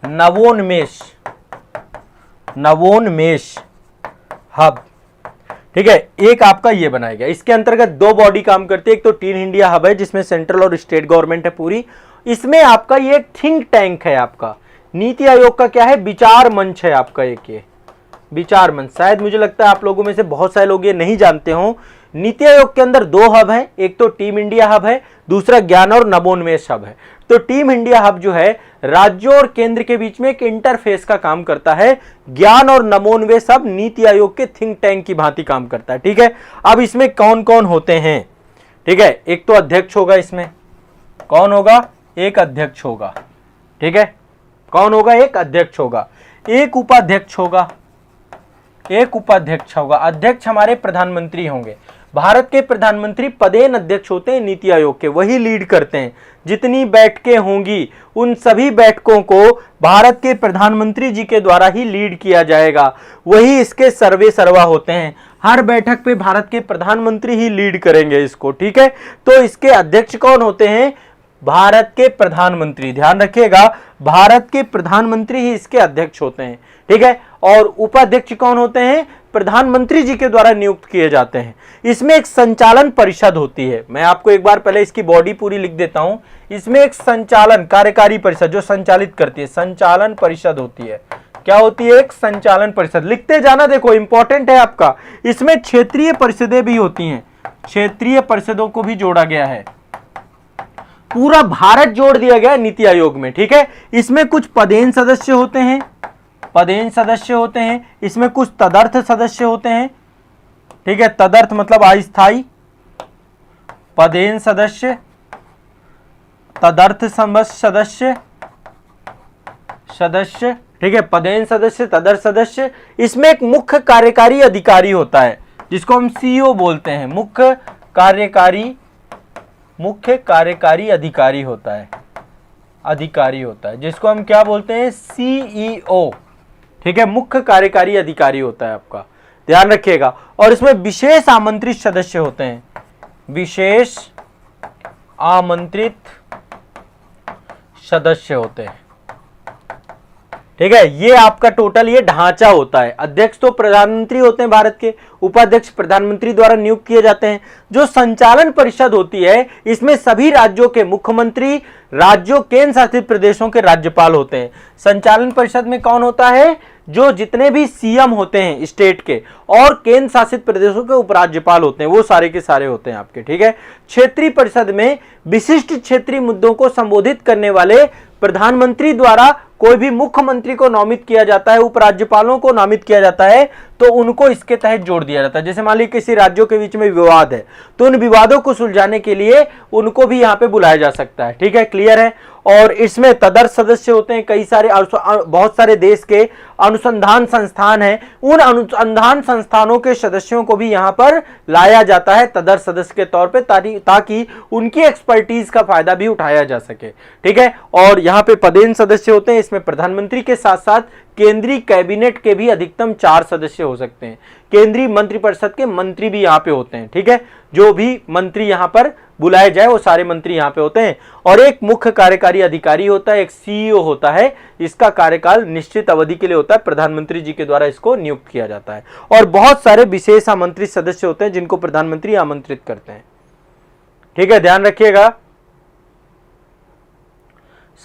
नवोन्मेष हब। ठीक है, एक आपका ये बनाया गया। इसके अंतर्गत 2 बॉडी काम करती है, एक तो टीम इंडिया हब है जिसमें सेंट्रल और स्टेट गवर्नमेंट है पूरी। इसमें आपका ये एक थिंक टैंक है आपका, नीति आयोग का क्या है, विचार मंच है आपका। एक ये विचार मंच, शायद मुझे लगता है आप लोगों में से बहुत सारे लोग ये नहीं जानते हो। नीति आयोग के अंदर 2 हब हैं, एक तो टीम इंडिया हब है, दूसरा ज्ञान और नवोन्मेष हब है। तो टीम इंडिया हब जो है राज्यों और केंद्र के बीच में एक इंटरफेस का काम करता है। ज्ञान और नवोन्मेष हब नीति आयोग के थिंक टैंक की भांति काम करता है। ठीक है, अब इसमें कौन कौन होते हैं? ठीक है, एक तो अध्यक्ष होगा, इसमें कौन होगा? एक अध्यक्ष होगा। ठीक है, कौन होगा? एक अध्यक्ष होगा, एक उपाध्यक्ष होगा, अध्यक्ष हमारे प्रधानमंत्री होंगे। भारत के प्रधानमंत्री पदेन अध्यक्ष होते हैं नीति आयोग के, वही लीड करते हैं। जितनी बैठकें होंगी उन सभी बैठकों को भारत के प्रधानमंत्री जी के द्वारा ही लीड किया जाएगा, वही इसके सर्वे सर्वा होते हैं। हर बैठक पे भारत के प्रधानमंत्री ही लीड करेंगे इसको। ठीक है, तो इसके अध्यक्ष कौन होते हैं? भारत के प्रधानमंत्री, ध्यान रखिएगा, भारत के प्रधानमंत्री ही इसके अध्यक्ष होते हैं। ठीक है, और उपाध्यक्ष कौन होते हैं? प्रधानमंत्री जी के द्वारा नियुक्त किए जाते हैं। इसमें एक संचालन परिषद होती है, मैं आपको एक बार पहले इसकी बॉडी पूरी लिख देता हूं। इसमें एक संचालन कार्यकारी परिषद जो संचालित करती है, संचालन परिषद होती है। क्या होती है? एक संचालन परिषद। लिखते जाना, देखो इंपॉर्टेंट है आपका। इसमें क्षेत्रीय परिषदें भी होती हैं, क्षेत्रीय परिषदों को भी जोड़ा गया है, पूरा भारत जोड़ दिया गया है नीति आयोग में। ठीक है, इसमें कुछ पदेन सदस्य होते हैं, इसमें कुछ तदर्थ सदस्य होते हैं। ठीक है, तदर्थ मतलब अस्थायी, पदेन सदस्य, तदर्थ सदस्य। ठीक है, पदेन सदस्य, तदर सदस्य। इसमें एक मुख्य कार्यकारी अधिकारी होता है जिसको हम सीईओ बोलते हैं, मुख्य कार्यकारी अधिकारी होता है, जिसको हम क्या बोलते हैं, सीईओ। ठीक है, मुख्य कार्यकारी अधिकारी होता है आपका, ध्यान रखिएगा। और इसमें विशेष आमंत्रित सदस्य होते हैं, विशेष आमंत्रित सदस्य होते हैं। ठीक है, ये आपका टोटल ये ढांचा होता है। अध्यक्ष तो प्रधानमंत्री होते हैं भारत के, उपाध्यक्ष प्रधानमंत्री द्वारा नियुक्त किए जाते हैं। जो संचालन परिषद होती है, इसमें सभी राज्यों के मुख्यमंत्री, राज्यों केंद्र शासित प्रदेशों के राज्यपाल होते हैं। संचालन परिषद में कौन होता है, जो जितने भी सीएम होते हैं स्टेट के और केंद्र शासित प्रदेशों के उपराज्यपाल होते हैं, वो सारे के सारे होते हैं आपके। ठीक है, क्षेत्रीय परिषद में विशिष्ट क्षेत्रीय मुद्दों को संबोधित करने वाले प्रधानमंत्री द्वारा कोई भी मुख्यमंत्री को नामित किया जाता है, उपराज्यपालों को नामित किया जाता है, तो उनको इसके तहत जोड़ दिया जाता है। जैसे मान लीजिए किसी राज्यों के बीच में विवाद है, तो उन विवादों को सुलझाने के लिए उनको भी यहाँ पे बुलाया जा सकता है। ठीक है, क्लियर है। और इसमें तदर सदस्य होते हैं, कई सारे बहुत सारे देश के अनुसंधान संस्थान हैं, उन अनुसंधान संस्थानों के सदस्यों को भी यहाँ पर लाया जाता है तदर सदस्य के तौर पे, ताकि उनकी एक्सपर्टीज का फायदा भी उठाया जा सके। ठीक है, और यहाँ पे पदेन सदस्य होते हैं, इसमें प्रधानमंत्री के साथ साथ केंद्रीय कैबिनेट के भी अधिकतम 4 सदस्य हो सकते हैं। केंद्रीय मंत्रिपरिषद के मंत्री भी यहाँ पे होते हैं। ठीक है, जो भी मंत्री यहाँ पर बुलाए जाए वो सारे मंत्री यहाँ पे होते हैं। और एक मुख्य कार्यकारी अधिकारी होता है, एक सीईओ होता है, इसका कार्यकाल निश्चित अवधि के लिए होता है, प्रधानमंत्री जी के द्वारा इसको नियुक्त किया जाता है। और बहुत सारे विशेष आमंत्रित सदस्य होते हैं जिनको प्रधानमंत्री आमंत्रित करते हैं। ठीक है, ध्यान रखिएगा,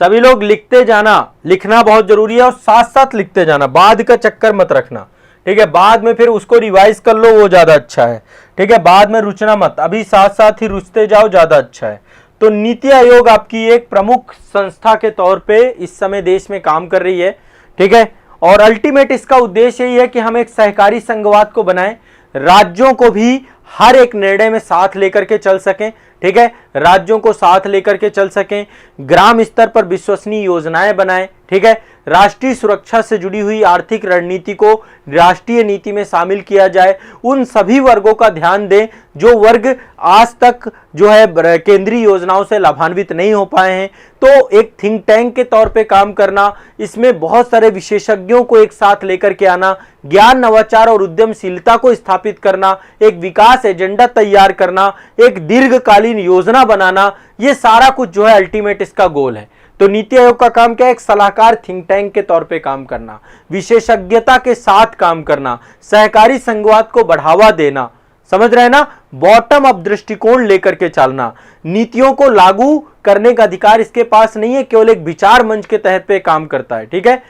सभी लोग लिखते जाना, लिखना बहुत जरूरी है और साथ साथ लिखते जाना, बाद का चक्कर मत रखना। ठीक है, बाद में फिर उसको रिवाइज कर लो, वो ज्यादा अच्छा है। ठीक है, बाद में रुचना मत, अभी साथ साथ ही रुचते जाओ, ज्यादा अच्छा है। तो नीति आयोग आपकी एक प्रमुख संस्था के तौर पे इस समय देश में काम कर रही है। ठीक है, और अल्टीमेट इसका उद्देश्य यही है कि हम एक सहकारी संघवाद को बनाएं, राज्यों को भी हर एक निर्णय में साथ लेकर के चल सकें। ठीक है, राज्यों को साथ लेकर के चल सकें, ग्राम स्तर पर विश्वसनीय योजनाएं बनाएं। ठीक है, राष्ट्रीय सुरक्षा से जुड़ी हुई आर्थिक रणनीति को राष्ट्रीय नीति में शामिल किया जाए, उन सभी वर्गों का ध्यान दें जो वर्ग आज तक जो है केंद्रीय योजनाओं से लाभान्वित नहीं हो पाए हैं। तो एक थिंक टैंक के तौर पे काम करना, इसमें बहुत सारे विशेषज्ञों को एक साथ लेकर के आना, ज्ञान, नवाचार और उद्यमशीलता को स्थापित करना, एक विकास एजेंडा तैयार करना, एक दीर्घकालीन योजना बनाना, ये सारा कुछ जो है अल्टीमेट इसका गोल है। तो नीति आयोग का काम क्या है, एक सलाहकार थिंक टैंक के तौर पे काम करना, विशेषज्ञता के साथ काम करना, सहकारी संघवाद को बढ़ावा देना, समझ रहे हैं ना, बॉटम अप दृष्टिकोण लेकर के चलना। नीतियों को लागू करने का अधिकार इसके पास नहीं है, केवल एक विचार मंच के तहत पे काम करता है। ठीक है,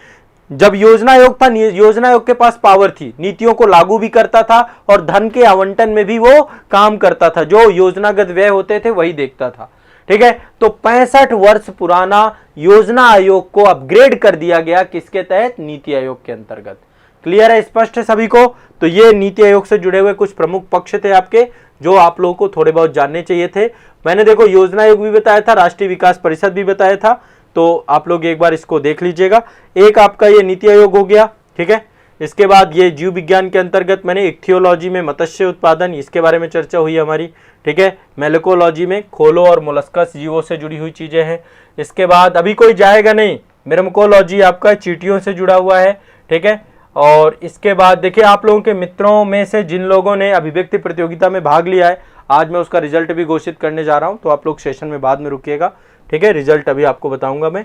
जब योजना आयोग था, योजना आयोग के पास पावर थी, नीतियों को लागू भी करता था और धन के आवंटन में भी वो काम करता था, जो योजनागत व्यय होते थे वही देखता था। ठीक है, तो 65 वर्ष पुराना योजना आयोग को अपग्रेड कर दिया गया, किसके तहत, नीति आयोग के अंतर्गत। क्लियर है, स्पष्ट है सभी को। तो ये नीति आयोग से जुड़े हुए कुछ प्रमुख पक्ष थे आपके, जो आप लोगों को थोड़े बहुत जानने चाहिए थे। मैंने देखो योजना आयोग भी बताया था, राष्ट्रीय विकास परिषद भी बताया था, तो आप लोग एक बार इसको देख लीजिएगा। एक आपका ये नीति आयोग हो गया। ठीक है, इसके बाद ये जीव विज्ञान के अंतर्गत मैंने इक्थियोलॉजी में मत्स्य उत्पादन, इसके बारे में चर्चा हुई हमारी। ठीक है, मेलेकोलॉजी में खोलो और मोलस्कस जीवों से जुड़ी हुई चीजें हैं। इसके बाद अभी कोई जाएगा नहीं, मेरमकोलॉजी आपका चींटियों से जुड़ा हुआ है। ठीक है, और इसके बाद देखिए आप लोगों के मित्रों में से जिन लोगों ने अभिव्यक्ति प्रतियोगिता में भाग लिया है, आज मैं उसका रिजल्ट भी घोषित करने जा रहा हूं, तो आप लोग सेशन में बाद में रुकिएगा। ठीक है, रिजल्ट अभी आपको बताऊंगा मैं।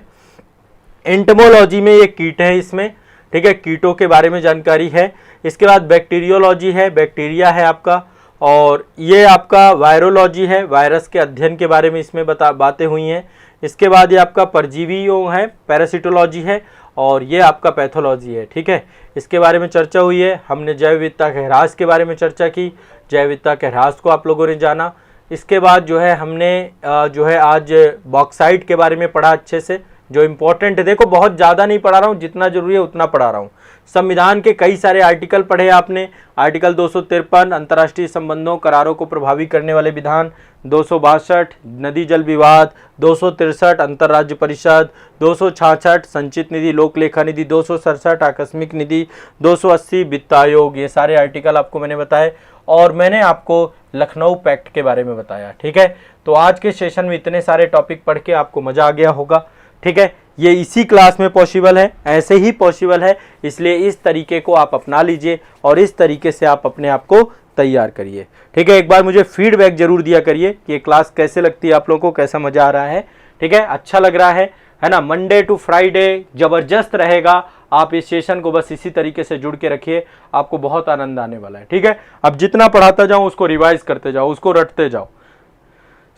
एंटमोलॉजी में ये कीट है इसमें। ठीक है, कीटों के बारे में जानकारी है। इसके बाद बैक्टीरियोलॉजी है, बैक्टीरिया है आपका, और ये आपका वायरोलॉजी है, वायरस के अध्ययन के बारे में इसमें बातें हुई हैं। इसके बाद ये आपका परजीवियों है, पैरासिटोलॉजी है, और ये आपका पैथोलॉजी है। ठीक है, इसके बारे में चर्चा हुई है। हमने जैव विविधता के ह्रास के बारे में चर्चा की, जैव विविधता के ह्रास को आप लोगों ने जाना। इसके बाद जो है हमने जो है आज बॉक्साइट के बारे में पढ़ा अच्छे से। जो इंपॉर्टेंट है। देखो बहुत ज़्यादा नहीं पढ़ा रहा हूँ, जितना जरूरी है उतना पढ़ा रहा हूँ। संविधान के कई सारे आर्टिकल पढ़े आपने। आर्टिकल 253 अंतर्राष्ट्रीय संबंधों करारों को प्रभावी करने वाले विधान, 262 नदी जल विवाद, 263 अंतर्राज्य परिषद, 266 संचित निधि लोक लेखा निधि, 267 आकस्मिक निधि, 280 वित्त आयोग। ये सारे आर्टिकल आपको मैंने बताए और मैंने आपको लखनऊ पैक्ट के बारे में बताया। ठीक है, तो आज के सेशन में इतने सारे टॉपिक पढ़ के आपको मजा आ गया होगा। ठीक है, ये इसी क्लास में पॉसिबल है, ऐसे ही पॉसिबल है, इसलिए इस तरीके को आप अपना लीजिए और इस तरीके से आप अपने आप को तैयार करिए। ठीक है, एक बार मुझे फीडबैक जरूर दिया करिए कि ये क्लास कैसे लगती है आप लोगों को, कैसा मजा आ रहा है। ठीक है, अच्छा लग रहा है ना। मंडे टू फ्राइडे जबरदस्त रहेगा। आप इस सेशन को बस इसी तरीके से जुड़ के रखिए, आपको बहुत आनंद आने वाला है। ठीक है, अब जितना पढ़ाता जाऊं उसको रिवाइज करते जाओ, उसको रटते जाओ,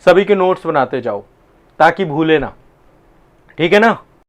सभी के नोट्स बनाते जाओ ताकि भूले ना। ठीक है ना।